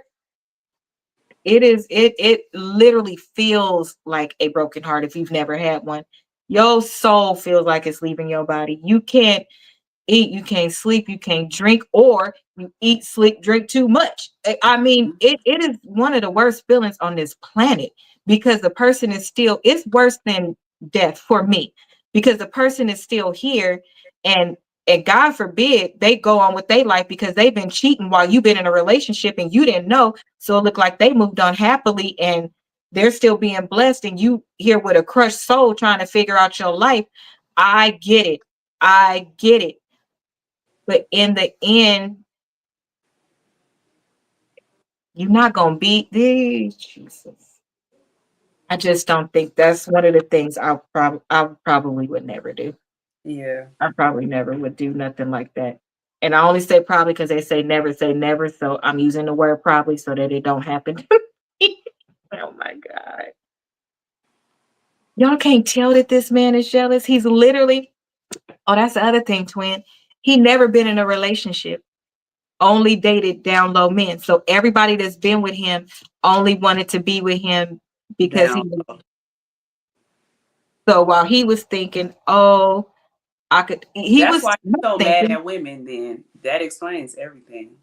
it literally feels like a broken heart if you've never had one. Your soul feels like it's leaving your body. You can't eat, you can't sleep, you can't drink, or you eat, sleep, drink too much. I mean, it is one of the worst feelings on this planet because the person is still, it's worse than death for me because the person is still here and God forbid they go on with their life because they've been cheating while you've been in a relationship and you didn't know. So it looked like they moved on happily and they're still being blessed and you here with a crushed soul trying to figure out your life. I get it. I get it. But in the end, you're not gonna beat this. Jesus. I just don't think that's one of the things I probably would never do. Yeah. I probably never would do nothing like that. And I only say probably because they say never. So I'm using the word probably so that it don't happen to me. Oh my God. Y'all can't tell that this man is jealous. He's literally, oh, that's the other thing, twin. He never been in a relationship. Only dated down low men. So everybody that's been with him only wanted to be with him because Down. so while he was thinking, oh, he That's was why he's so mad thinking, at women. Then that explains everything.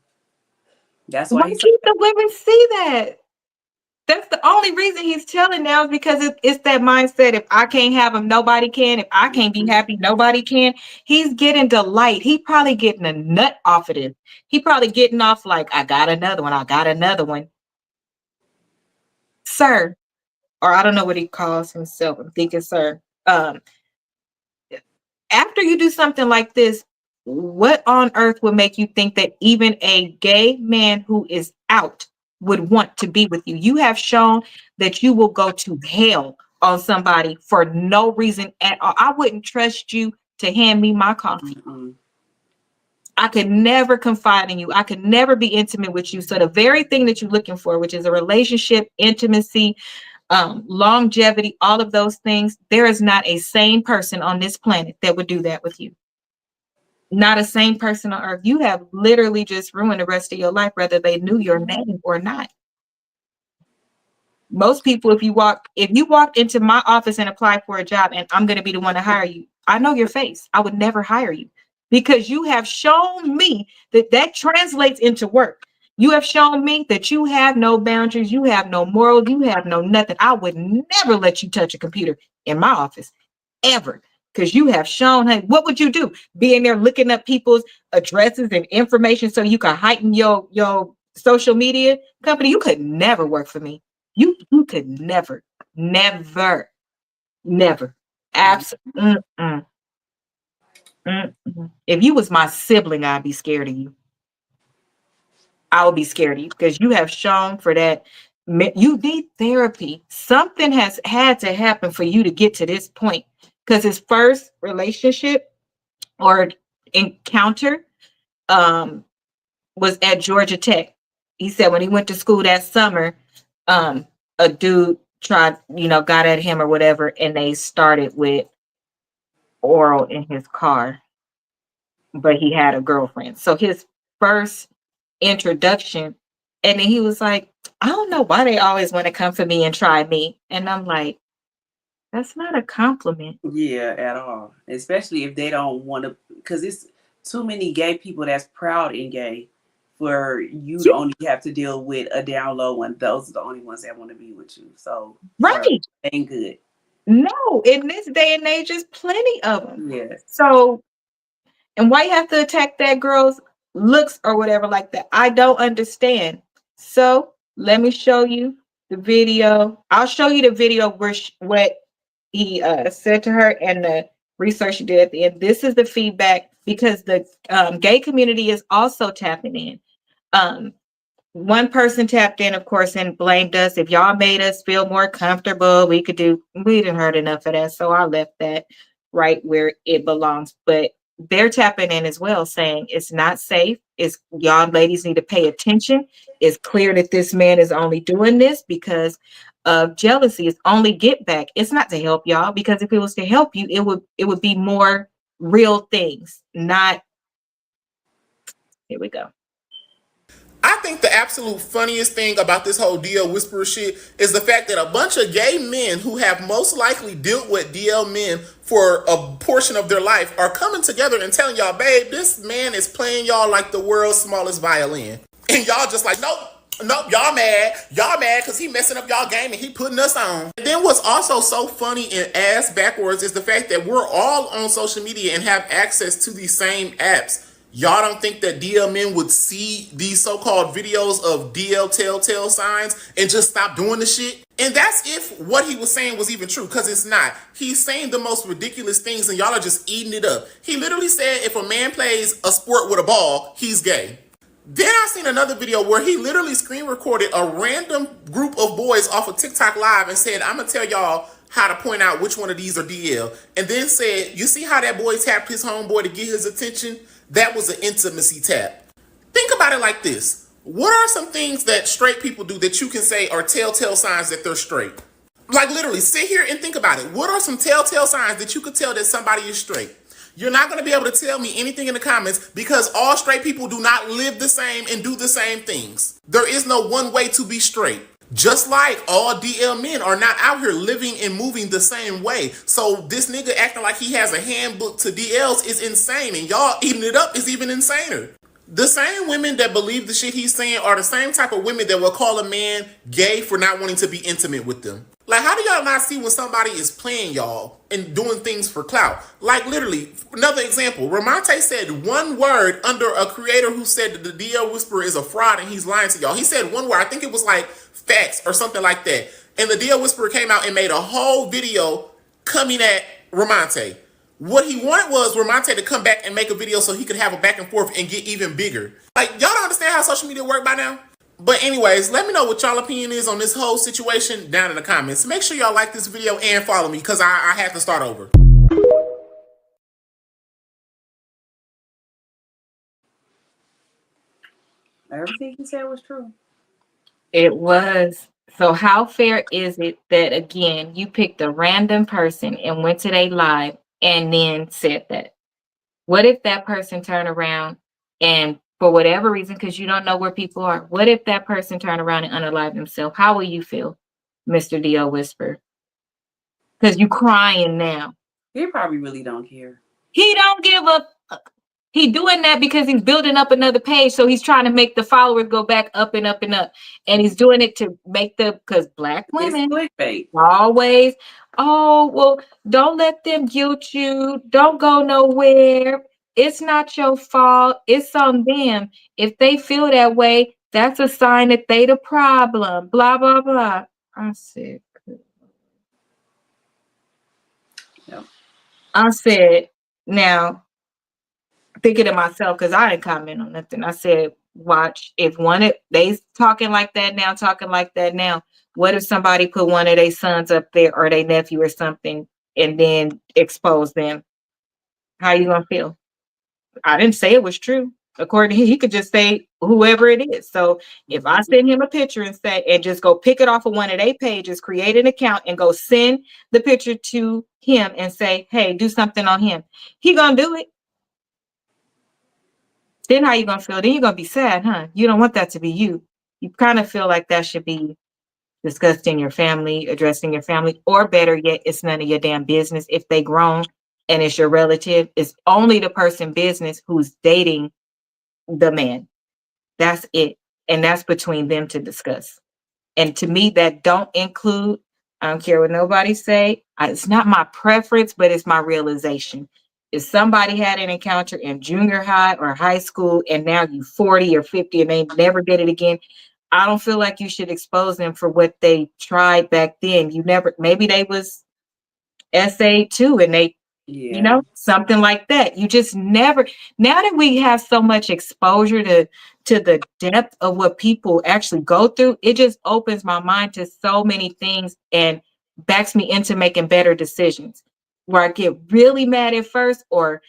That's why why he's so can't the women see that? That's the only reason he's telling now is because it's that mindset. If I can't have him, nobody can. If I can't be happy, nobody can. He's getting delight. He probably getting a nut off of this. He probably getting off like, I got another one. I got another one. Sir, or I don't know what he calls himself. I'm thinking, sir. After you do something like this, what on earth would make you think that even a gay man who is out would want to be with you? You have shown that you will go to hell on somebody for no reason at all. I wouldn't trust you to hand me my coffee. Mm-mm. I could never confide in you. I could never be intimate with you. So the very thing that you're looking for, which is a relationship, intimacy, longevity, all of those things, there is not a sane person on this planet that would do that with you. Not a sane person on earth. You have literally just ruined the rest of your life, whether they knew your name or not. Most people, if you walked into my office and applied for a job and I'm going to be the one to hire you, I know your face. I would never hire you because you have shown me that translates into work. You have shown me that you have no boundaries, you have no morals, you have no nothing. I would never let you touch a computer in my office ever because you have shown, hey, what would you do? Be in there looking up people's addresses and information so you can heighten your social media company? You could never work for me. You could never, never, never. Absolutely. If you was my sibling, I'd be scared of you. I would be scared of you because you have shown for that. You need therapy. Something has had to happen for you to get to this point because his first relationship or encounter was at Georgia Tech. He said when he went to school that summer, a dude tried, got at him or whatever, and they started with oral in his car, but he had a girlfriend. So his first introduction, and then he was like, I don't know why they always want to come for me and try me. And I'm like, that's not a compliment. Yeah, at all. Especially if they don't want to, because it's too many gay people that's proud and gay for you to only have to deal with a down low one. Those are the only ones that want to be with you. So, sir, Right. ain't good. No, in this day and age, there's plenty of them. Yes. So, and why you have to attack that girl's looks or whatever like that? I don't understand. So let me show you the video. I'll show you the video where what he said to her and the research she did at the end. This is the feedback because the gay community is also tapping in. One person tapped in, of course, and blamed us. If y'all made us feel more comfortable, we didn't heard enough of that. So I left that right where it belongs. But they're tapping in as well, saying it's not safe. It's y'all ladies need to pay attention. It's clear that this man is only doing this because of jealousy. It's only get back. It's not to help y'all, because if it was to help you, it would be more real things, not here we go. I think the absolute funniest thing about this whole DL Whisperer shit is the fact that a bunch of gay men who have most likely dealt with DL men for a portion of their life are coming together and telling y'all, babe, this man is playing y'all like the world's smallest violin. And y'all just like, nope, y'all mad because he messing up y'all game and he putting us on. And then what's also so funny and ass backwards is the fact that we're all on social media and have access to these same apps. Y'all don't think that DL men would see these so-called videos of DL telltale signs and just stop doing the shit? And that's if what he was saying was even true, because it's not. He's saying the most ridiculous things and y'all are just eating it up. He literally said if a man plays a sport with a ball, he's gay. Then I seen another video where he literally screen recorded a random group of boys off of TikTok Live and said, I'm going to tell y'all how to point out which one of these are DL. And then said, you see how that boy tapped his homeboy to get his attention? That was an intimacy tap. Think about it like this. What are some things that straight people do that you can say are telltale signs that they're straight? Like literally, sit here and think about it. What are some telltale signs that you could tell that somebody is straight? You're not going to be able to tell me anything in the comments because all straight people do not live the same and do the same things. There is no one way to be straight. Just like all DL men are not out here living and moving the same way. So this nigga acting like he has a handbook to DLs is insane, and y'all eating it up is even insaner. The same women that believe the shit he's saying are the same type of women that will call a man gay for not wanting to be intimate with them. Like, how do y'all not see when somebody is playing y'all and doing things for clout? Like, literally, another example. Ramonte said one word under a creator who said that the DL Whisperer is a fraud and he's lying to y'all. He said one word. I think it was like facts or something like that. And the DL Whisperer came out and made a whole video coming at Ramonte. What he wanted was Ramonte to come back and make a video so he could have a back and forth and get even bigger. Like, y'all don't understand how social media work by now? But anyways, let me know what y'all opinion is on this whole situation down in the comments. Make sure y'all like this video and follow me because I have to start over. Everything he said was true. It was. So how fair is it that, again, you picked a random person and went to their live and then said that? What if that person turned around and for whatever reason, because you don't know where people are, what if that person turned around and unalived himself? How will you feel, Mr. DL Whisper? Because you crying now. He probably really don't care. He don't give a fuck. He doing that because he's building up another page. So he's trying to make the followers go back up and up and up. And he's doing it to make because black women It's clickbait. always, oh, well, don't let them guilt you. Don't go nowhere. It's not your fault. It's on them. If they feel that way, that's a sign that they the problem. Blah, blah, blah. I said, Yep. I said, now, thinking to myself, because I didn't comment on nothing. I said, watch, if they talking like that now, what if somebody put one of their sons up there or their nephew or something and then expose them? How you gonna feel? I didn't say it was true. According to him, he could just say whoever it is. So if I send him a picture and just go pick it off of one of their pages, create an account and go send the picture to him and say, hey, do something on him, he gonna do it. Then how you gonna feel? Then you're gonna be sad, huh? You don't want that to be you. You kind of feel like that should be discussed in your family, addressing your family, or better yet, it's none of your damn business. If they grown and it's your relative, it's only the person business who's dating the man. That's it. And that's between them to discuss. And to me, that don't include I don't care what nobody say. It's not my preference, but it's my realization. If somebody had an encounter in junior high or high school and now you 40 or 50 and they never did it again, I don't feel like you should expose them for what they tried back then. You never, maybe they was SA too and they, Yeah. something like that. You just never, now that we have so much exposure to the depth of what people actually go through, it just opens my mind to so many things and backs me into making better decisions. Where I get really mad at first or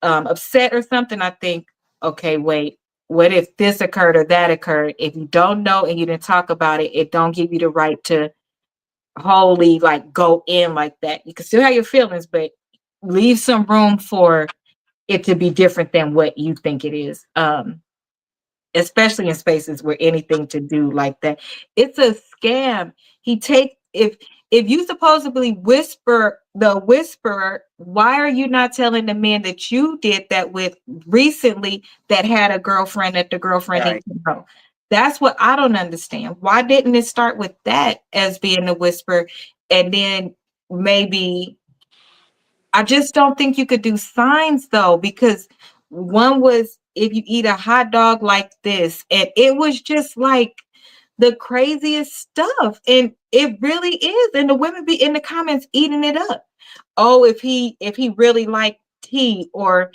upset or something, I think, okay, wait, what if this occurred or that occurred? If you don't know and you didn't talk about it, it don't give you the right to wholly like go in like that. You can still have your feelings, but leave some room for it to be different than what you think it is. Especially in spaces where anything to do like that. It's a scam. He take if you supposedly whisperer, why are you not telling the man that you did that with recently that had a girlfriend that the girlfriend Right. didn't know? That's what I don't understand. Why didn't it start with that as being a whisper and then maybe I just don't think you could do signs though, because one was if you eat a hot dog like this, and it was just like the craziest stuff. And it really is. And the women be in the comments eating it up. Oh, if he really liked tea or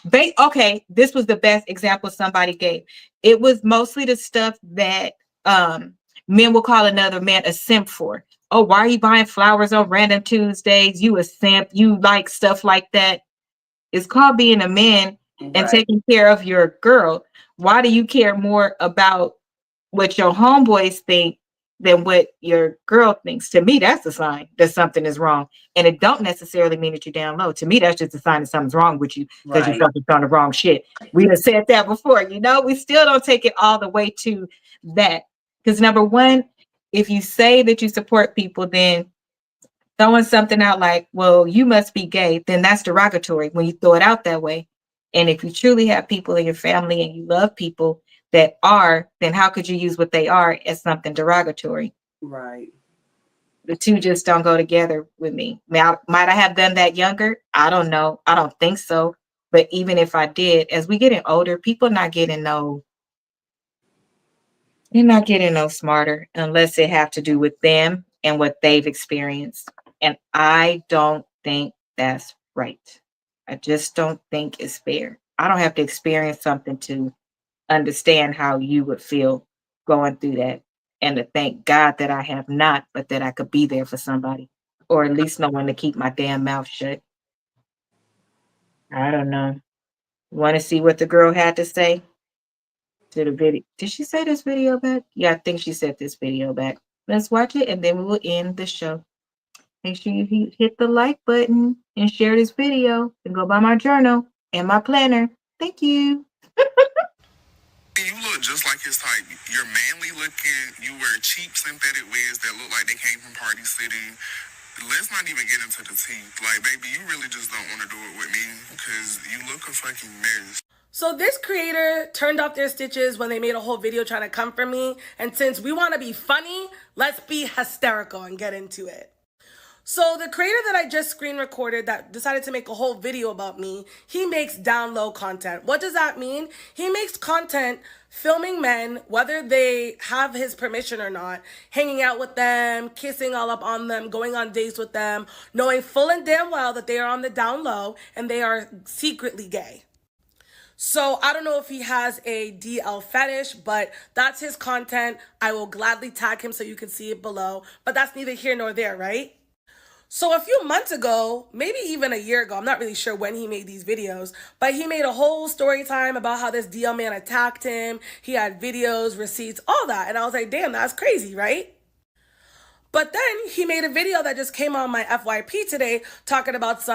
they okay, this was the best example somebody gave. It was mostly the stuff that men will call another man a simp for. Oh, why are you buying flowers on random Tuesdays? You a simp, you like stuff like that. It's called being a man and Right. taking care of your girl. Why do you care more about what your homeboys think than what your girl thinks? To me, that's a sign that something is wrong. And it don't necessarily mean that you're down low. To me, that's just a sign that something's wrong with you because you Right. focused on the wrong shit. We have said that before, we still don't take it all the way to that. Because number one, if you say that you support people, then throwing something out like, well, you must be gay, then that's derogatory when you throw it out that way. And if you truly have people in your family and you love people that are, then how could you use what they are as something derogatory? Right. The two just don't go together with me. Now, might I have done that younger? I don't know. I don't think so. But even if I did, as we getting older, people not getting they're not getting no smarter unless it have to do with them and what they've experienced. And I don't think that's right. I just don't think it's fair. I don't have to experience something to understand how you would feel going through that. And to thank God that I have not, but that I could be there for somebody. Or at least know when to keep my damn mouth shut. I don't know. Want to see what the girl had to say to the video? Did she say this video back? Yeah, I think she said this video back. Let's watch it and then we will end the show. Make sure you hit the like button and share this video and go buy my journal and my planner. Thank you. You look just like his type. You're manly looking. You wear cheap synthetic wigs that look like they came from Party City. Let's not even get into the teeth. Like, baby, you really just don't want to do it with me because you look a fucking mess. So this creator turned off their stitches when they made a whole video trying to come for me. And since we want to be funny, let's be hysterical and get into it. So the creator that I just screen recorded that decided to make a whole video about me, he makes down low content. What does that mean? He makes content filming men, whether they have his permission or not, hanging out with them, kissing all up on them, going on dates with them, knowing full and damn well that they are on the down low and they are secretly gay. So I don't know if he has a DL fetish, but that's his content. I will gladly tag him so you can see it below, but that's neither here nor there, right? So a few months ago, maybe even a year ago, I'm not really sure when he made these videos, but he made a whole story time about how this DL man attacked him. He had videos, receipts, all that. And I was like, damn, that's crazy, right? But then he made a video that just came on my FYP today talking about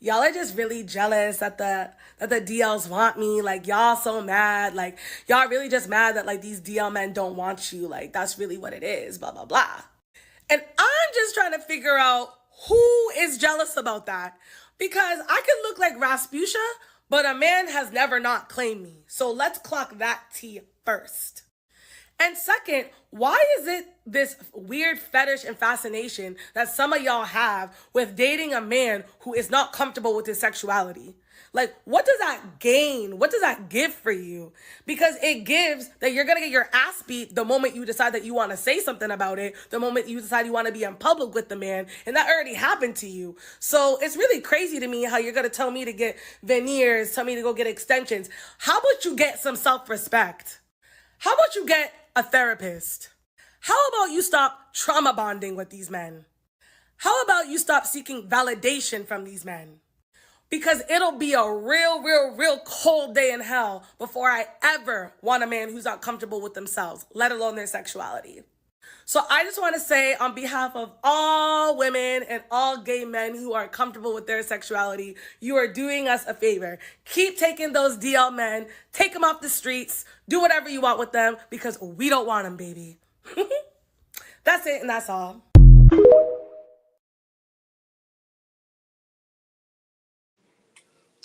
y'all are just really jealous that the DLs want me. Like, y'all so mad. Like, y'all really just mad that like these DL men don't want you. Like, that's really what it is, blah, blah, blah. And I'm just trying to figure out who is jealous about that? Because I could look like Rasputia, but a man has never not claimed me. So let's clock that T first. And second, why is it this weird fetish and fascination that some of y'all have with dating a man who is not comfortable with his sexuality? Like, what does that gain? What does that give for you? Because it gives that you're gonna get your ass beat the moment you decide that you wanna say something about it, the moment you decide you wanna be in public with the man, and that already happened to you. So it's really crazy to me how you're gonna tell me to get veneers, tell me to go get extensions. How about you get some self-respect? How about you get a therapist? How about you stop trauma bonding with these men? How about you stop seeking validation from these men? Because it'll be a real cold day in hell before I ever want a man who's not comfortable with themselves, let alone their sexuality. So I just want to say, on behalf of all women and all gay men who are comfortable with their sexuality, you are doing us a favor. Keep taking those DL men, take them off the streets, do whatever you want with them, because we don't want them, baby. That's it, and that's all.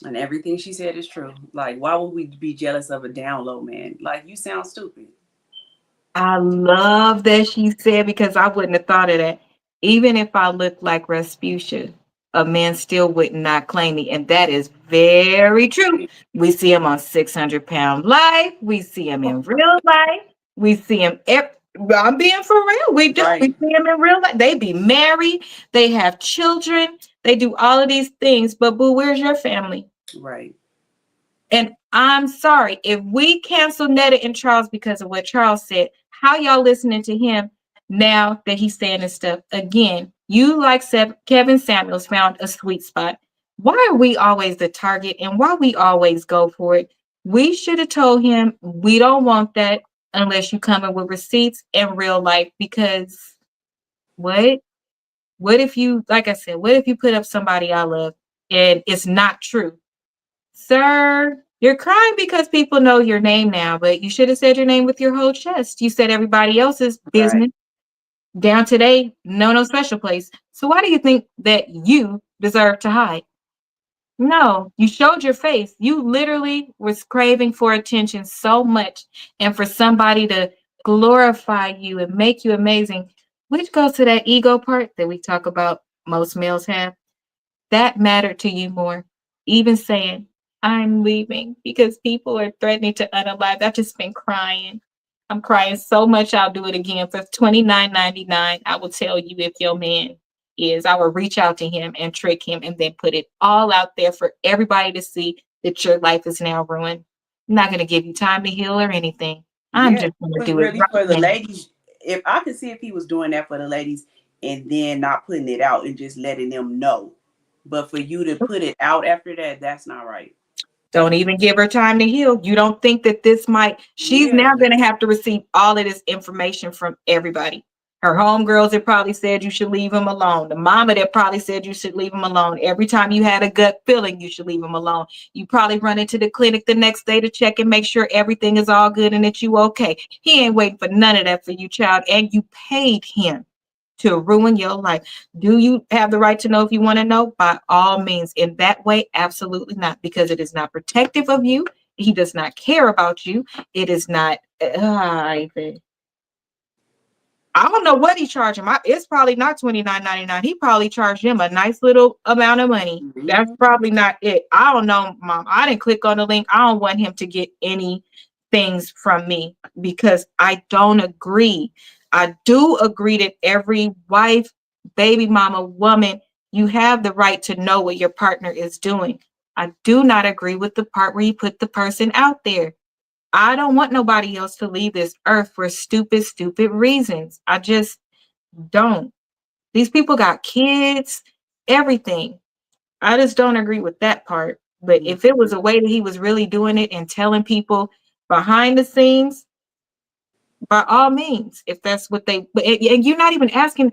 And everything she said is true. Like, why would we be jealous of a down low man? Like, you sound stupid. I love that she said, because I wouldn't have thought of that. Even if I looked like Rasputia, a man still would not claim me. And that is very true. We see him on 600-Pound Life. We see him in real life. We see him. I'm being for real. We do. Right. We see him in real life. They be married. They have children. They do all of these things. But boo, where's your family? Right. And I'm sorry, if we cancel Netta and Charles because of what Charles said, how y'all listening to him now that he's saying this stuff? Again, you like Kevin Samuels found a sweet spot. Why are we always the target, and why we always go for it? We should have told him we don't want that unless you come in with receipts in real life. Because what? What if you, like I said, what if you put up somebody I love and it's not true? Sir, you're crying because people know your name now, but you should have said your name with your whole chest. You said everybody else's Right. business. Down today, no special place. So why do you think that you deserve to hide? No, you showed your face. You literally was craving for attention so much, and for somebody to glorify you and make you amazing, which goes to that ego part that we talk about most males have. That mattered to you more. Even saying, I'm leaving because people are threatening to unalive. I've just been crying. I'm crying so much. I'll do it again for $29.99. I will tell you if your man is. I will reach out to him and trick him and then put it all out there for everybody to see that your life is now ruined. I'm not going to give you time to heal or anything. I'm Yeah. just going to Because do it really, right for the now. ladies, if I could see if he was doing that for the ladies and then not putting it out and just letting them know. But for you to put it out after that, that's not right. Don't even give her time to heal. You don't think that she's Yeah. now going to have to receive all of this information from everybody. Her homegirls that probably said you should leave him alone. The mama that probably said you should leave him alone. Every time you had a gut feeling, you should leave him alone. You probably run into the clinic the next day to check and make sure everything is all good and that you okay. He ain't waiting for none of that for you, child. And you paid him to ruin your life. Do you have the right to know if you want to know? By all means. In that way, absolutely not, because it is not protective of you. He does not care about you. It is not. I don't know what he charged him. It's probably not $29.99. He probably charged him a nice little amount of money. That's probably not it. I don't know, Mom. I didn't click on the link. I don't want him to get any things from me because I don't agree. I do agree that every wife, baby mama, woman, you have the right to know what your partner is doing. I do not agree with the part where you put the person out there. I don't want nobody else to leave this earth for stupid reasons. I just don't. These people got kids, everything. I just don't agree with that part. But if it was a way that he was really doing it and telling people behind the scenes, by all means, if that's what and you're not even asking,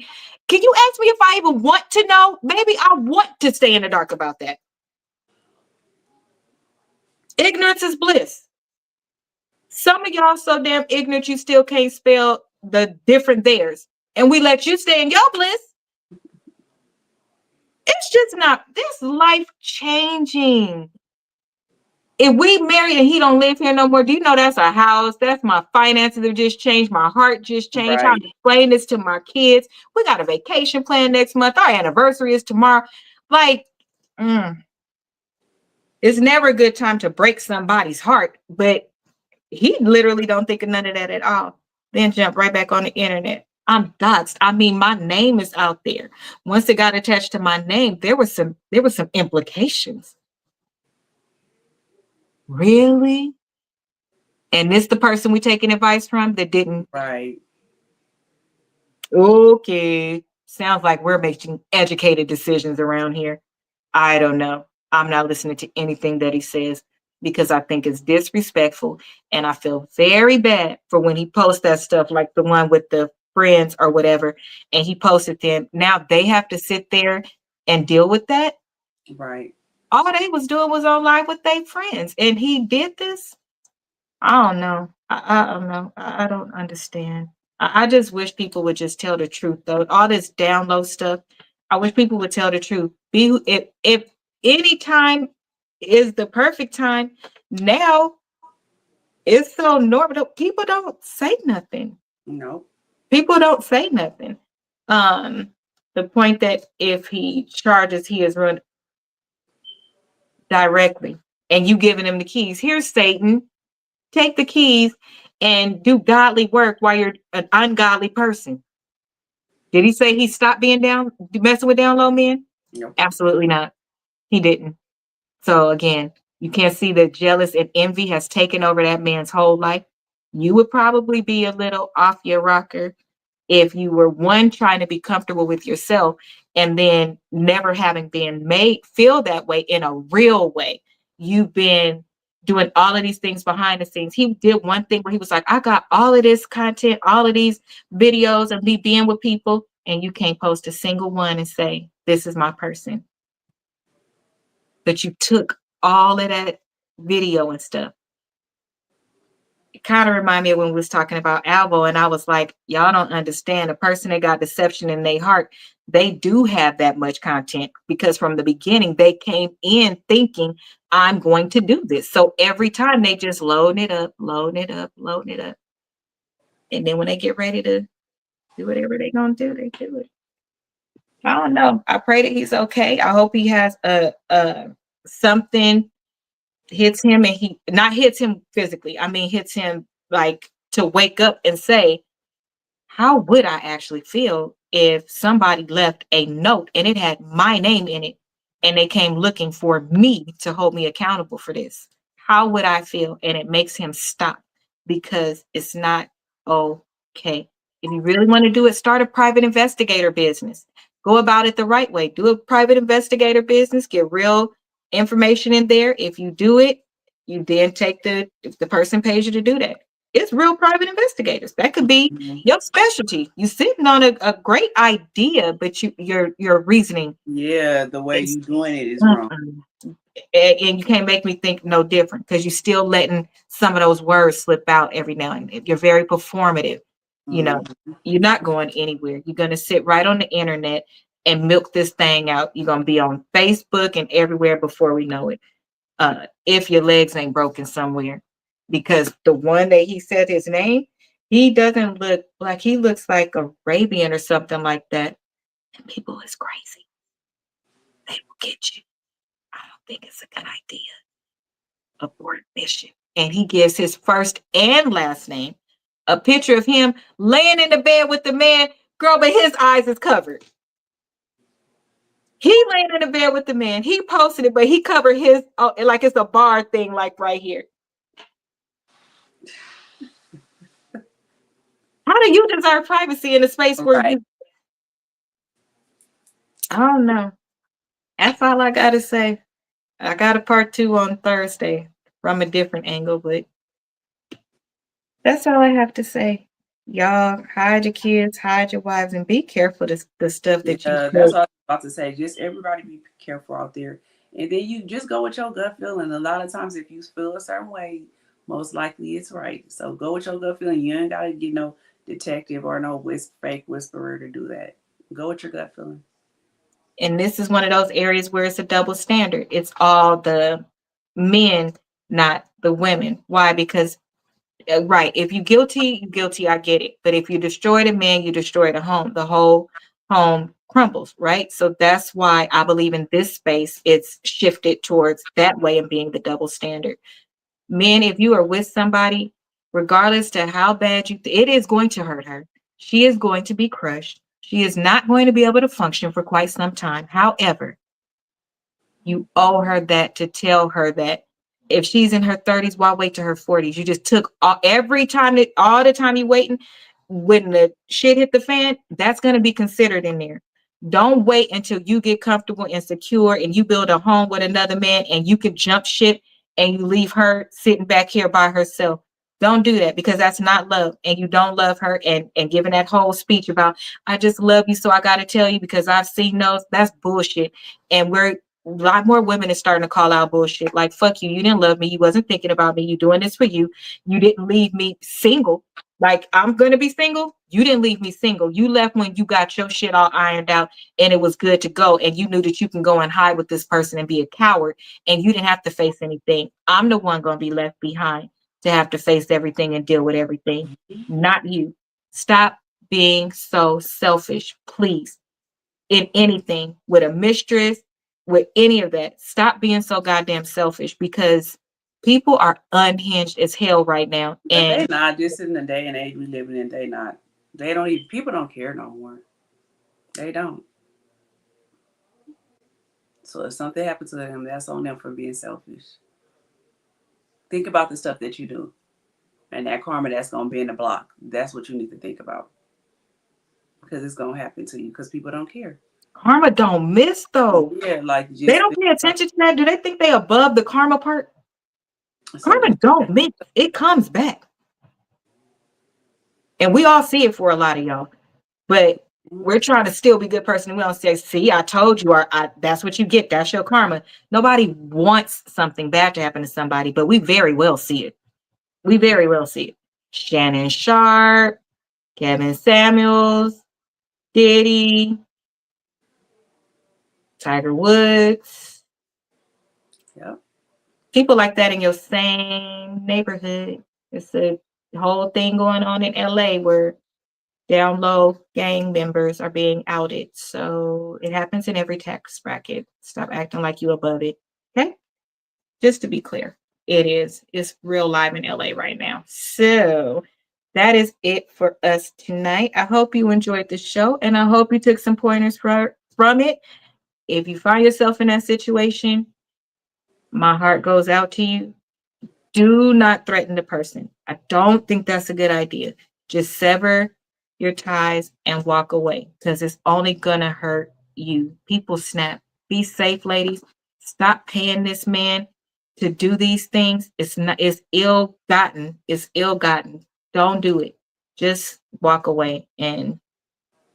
can you ask me if I even want to know? Maybe I want to stay in the dark about that. Ignorance is bliss. Some of y'all so damn ignorant you still can't spell the different theirs. And we let you stay in your bliss. It's just not this life changing. If we married and he don't live here no more, do you know that's a house? That's my finances have just changed. My heart just changed. I'm Right. explaining this to my kids. We got a vacation plan next month. Our anniversary is tomorrow. Like, it's never a good time to break somebody's heart, but he literally don't think of none of that at all. Then jump right back on the internet. I'm doxxed. I mean, my name is out there. Once it got attached to my name, there were some implications. Really? And this the person we taking advice from that didn't. Right. Okay. Sounds like we're making educated decisions around here. I don't know. I'm not listening to anything that he says because I think it's disrespectful. And I feel very bad for when he posts that stuff, like the one with the friends or whatever. And he posted them. Now they have to sit there and deal with that. Right. All they was doing was on live with their friends. And he did this. I don't know. I don't know. I don't understand. I just wish people would just tell the truth, though. All this down low stuff, I wish people would tell the truth. If any time is the perfect time, now it's so normal. People don't say nothing. No. People don't say nothing. The point that if he charges, he is run directly, and you giving him the keys. Here's Satan. Take the keys and do godly work while you're an ungodly person. Did he say he stopped being messing with down low men? No. Absolutely not. He didn't. So again, you can't see that jealous and envy has taken over that man's whole life. You would probably be a little off your rocker if you were one trying to be comfortable with yourself and then never having been made feel that way in a real way. You've been doing all of these things behind the scenes. He did one thing where he was like, I got all of this content, all of these videos of me being with people, and you can't post a single one and say, this is my person. But you took all of that video and stuff. It kind of reminded me of when we was talking about Alvo, and I was like, y'all don't understand. A person that got deception in their heart, they do have that much content because from the beginning they came in thinking, I'm going to do this. So every time they just load it up, load it up, load it up. And then when they get ready to do whatever they're gonna do, they do it. I don't know. I pray that he's okay. I hope he has a something hits him, and he not hits him physically. I mean, hits him like to wake up and say, how would I actually feel if somebody left a note and it had my name in it and they came looking for me to hold me accountable for this? How would I feel? And it makes him stop because it's not okay. If you really want to do it, start a private investigator business. Go about it the right way. Do a private investigator business, get real information in there. If you do it, you then take if the person pays you to do that. It's real private investigators. That could be your specialty. You sitting on a great idea, but your reasoning. Yeah, the way you doing it is wrong. And you can't make me think no different because you're still letting some of those words slip out every now and then. You're very performative. You know, you're not going anywhere. You're going to sit right on the internet and milk this thing out. You're going to be on Facebook and everywhere before we know it. If your legs ain't broken somewhere. Because the one that he said his name, he doesn't look like, he looks like Arabian or something like that. And people is crazy. They will get you. I don't think it's a good idea. Abort mission. And he gives his first and last name, a picture of him laying in the bed with the man, girl, but his eyes is covered. He laying in the bed with the man. He posted it, but he covered his, like it's a bar thing, like right here. How do you deserve privacy in a space where you? I don't know. That's all I gotta say. I got a part 2 on Thursday from a different angle, but that's all I have to say. Y'all hide your kids, hide your wives, and be careful the stuff that you. That's what I was about to say. Just everybody be careful out there, and then you just go with your gut feeling. A lot of times, if you feel a certain way, most likely it's right. So go with your gut feeling. You ain't gotta get no detective or no fake whisperer to do that. Go with your gut feeling. And this is one of those areas where it's a double standard. It's all the men not the women. Why? Because right, if you guilty, you guilty, I get it. But if you destroy the man, you destroy the home. The whole home crumbles, right? So that's why I believe in this space, it's shifted towards that way and being the double standard. Men, if you are with somebody, regardless to how bad it is going to hurt her. She is going to be crushed. She is not going to be able to function for quite some time. However, you owe her that, to tell her that if she's in her 30s, why wait to her 40s? You just took all the time you waiting. When the shit hit the fan, that's going to be considered in there. Don't wait until you get comfortable and secure and you build a home with another man and you can jump ship and you leave her sitting back here by herself. Don't do that, because that's not love, and you don't love her. And giving that whole speech about, I just love you, so I got to tell you because I've seen those, that's bullshit. And a lot more women is starting to call out bullshit. Like, fuck you. You didn't love me. You wasn't thinking about me. You doing this for you. You didn't leave me single. Like, I'm going to be single. You didn't leave me single. You left when you got your shit all ironed out and it was good to go. And you knew that you can go and hide with this person and be a coward. And you didn't have to face anything. I'm the one going to be left behind to have to face everything and deal with everything. Not you. Stop being so selfish, please. In anything, with a mistress, with any of that, stop being so goddamn selfish, because people are unhinged as hell right now. But they And not. This in the day and age we living in. They not. They don't even. People don't care no more. They don't. So if something happens to them, that's on them for being selfish. Think about the stuff that you do, and that karma that's gonna be in the block. That's what you need to think about, because it's gonna happen to you. Because people don't care. karma don't miss though. Yeah, like just They don't pay attention to that. Do they think they above the karma part? Karma don't miss. It comes back. And we all see it for a lot of y'all. But we're trying to still be good person. We don't say, see, I told you, or that's what you get. That's your karma. Nobody wants something bad to happen to somebody, but we very well see it. We very well see it. Shannon Sharp, Kevin Samuels, Diddy, Tiger Woods. Yep. People like that in your same neighborhood. It's a whole thing going on in LA where down low gang members are being outed. So it happens in every tax bracket. Stop acting like you above it. Okay? Just to be clear, it's real live in LA right now. So that is it for us tonight. I hope you enjoyed the show, and I hope you took some pointers from it. If you find yourself in that situation, my heart goes out to you. Do not threaten the person. I don't think that's a good idea. Just sever your ties and walk away, because it's only gonna hurt you. People snap. Be safe, ladies. Stop paying this man to do these things. It's ill-gotten. It's ill-gotten. Don't do it. Just walk away and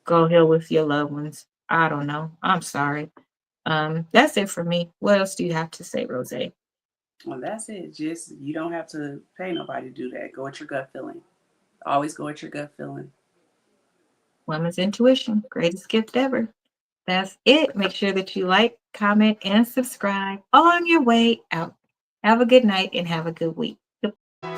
go heal with your loved ones. I don't know. I'm sorry. That's it for me. What else do you have to say, Rose? Well, that's it. Just, you don't have to pay nobody to do that. Go with your gut feeling. Always go with your gut feeling. Women's intuition, greatest gift ever. That's it. Make sure that you like, comment, and subscribe on your way out. Have a good night and have a good week. Goodbye.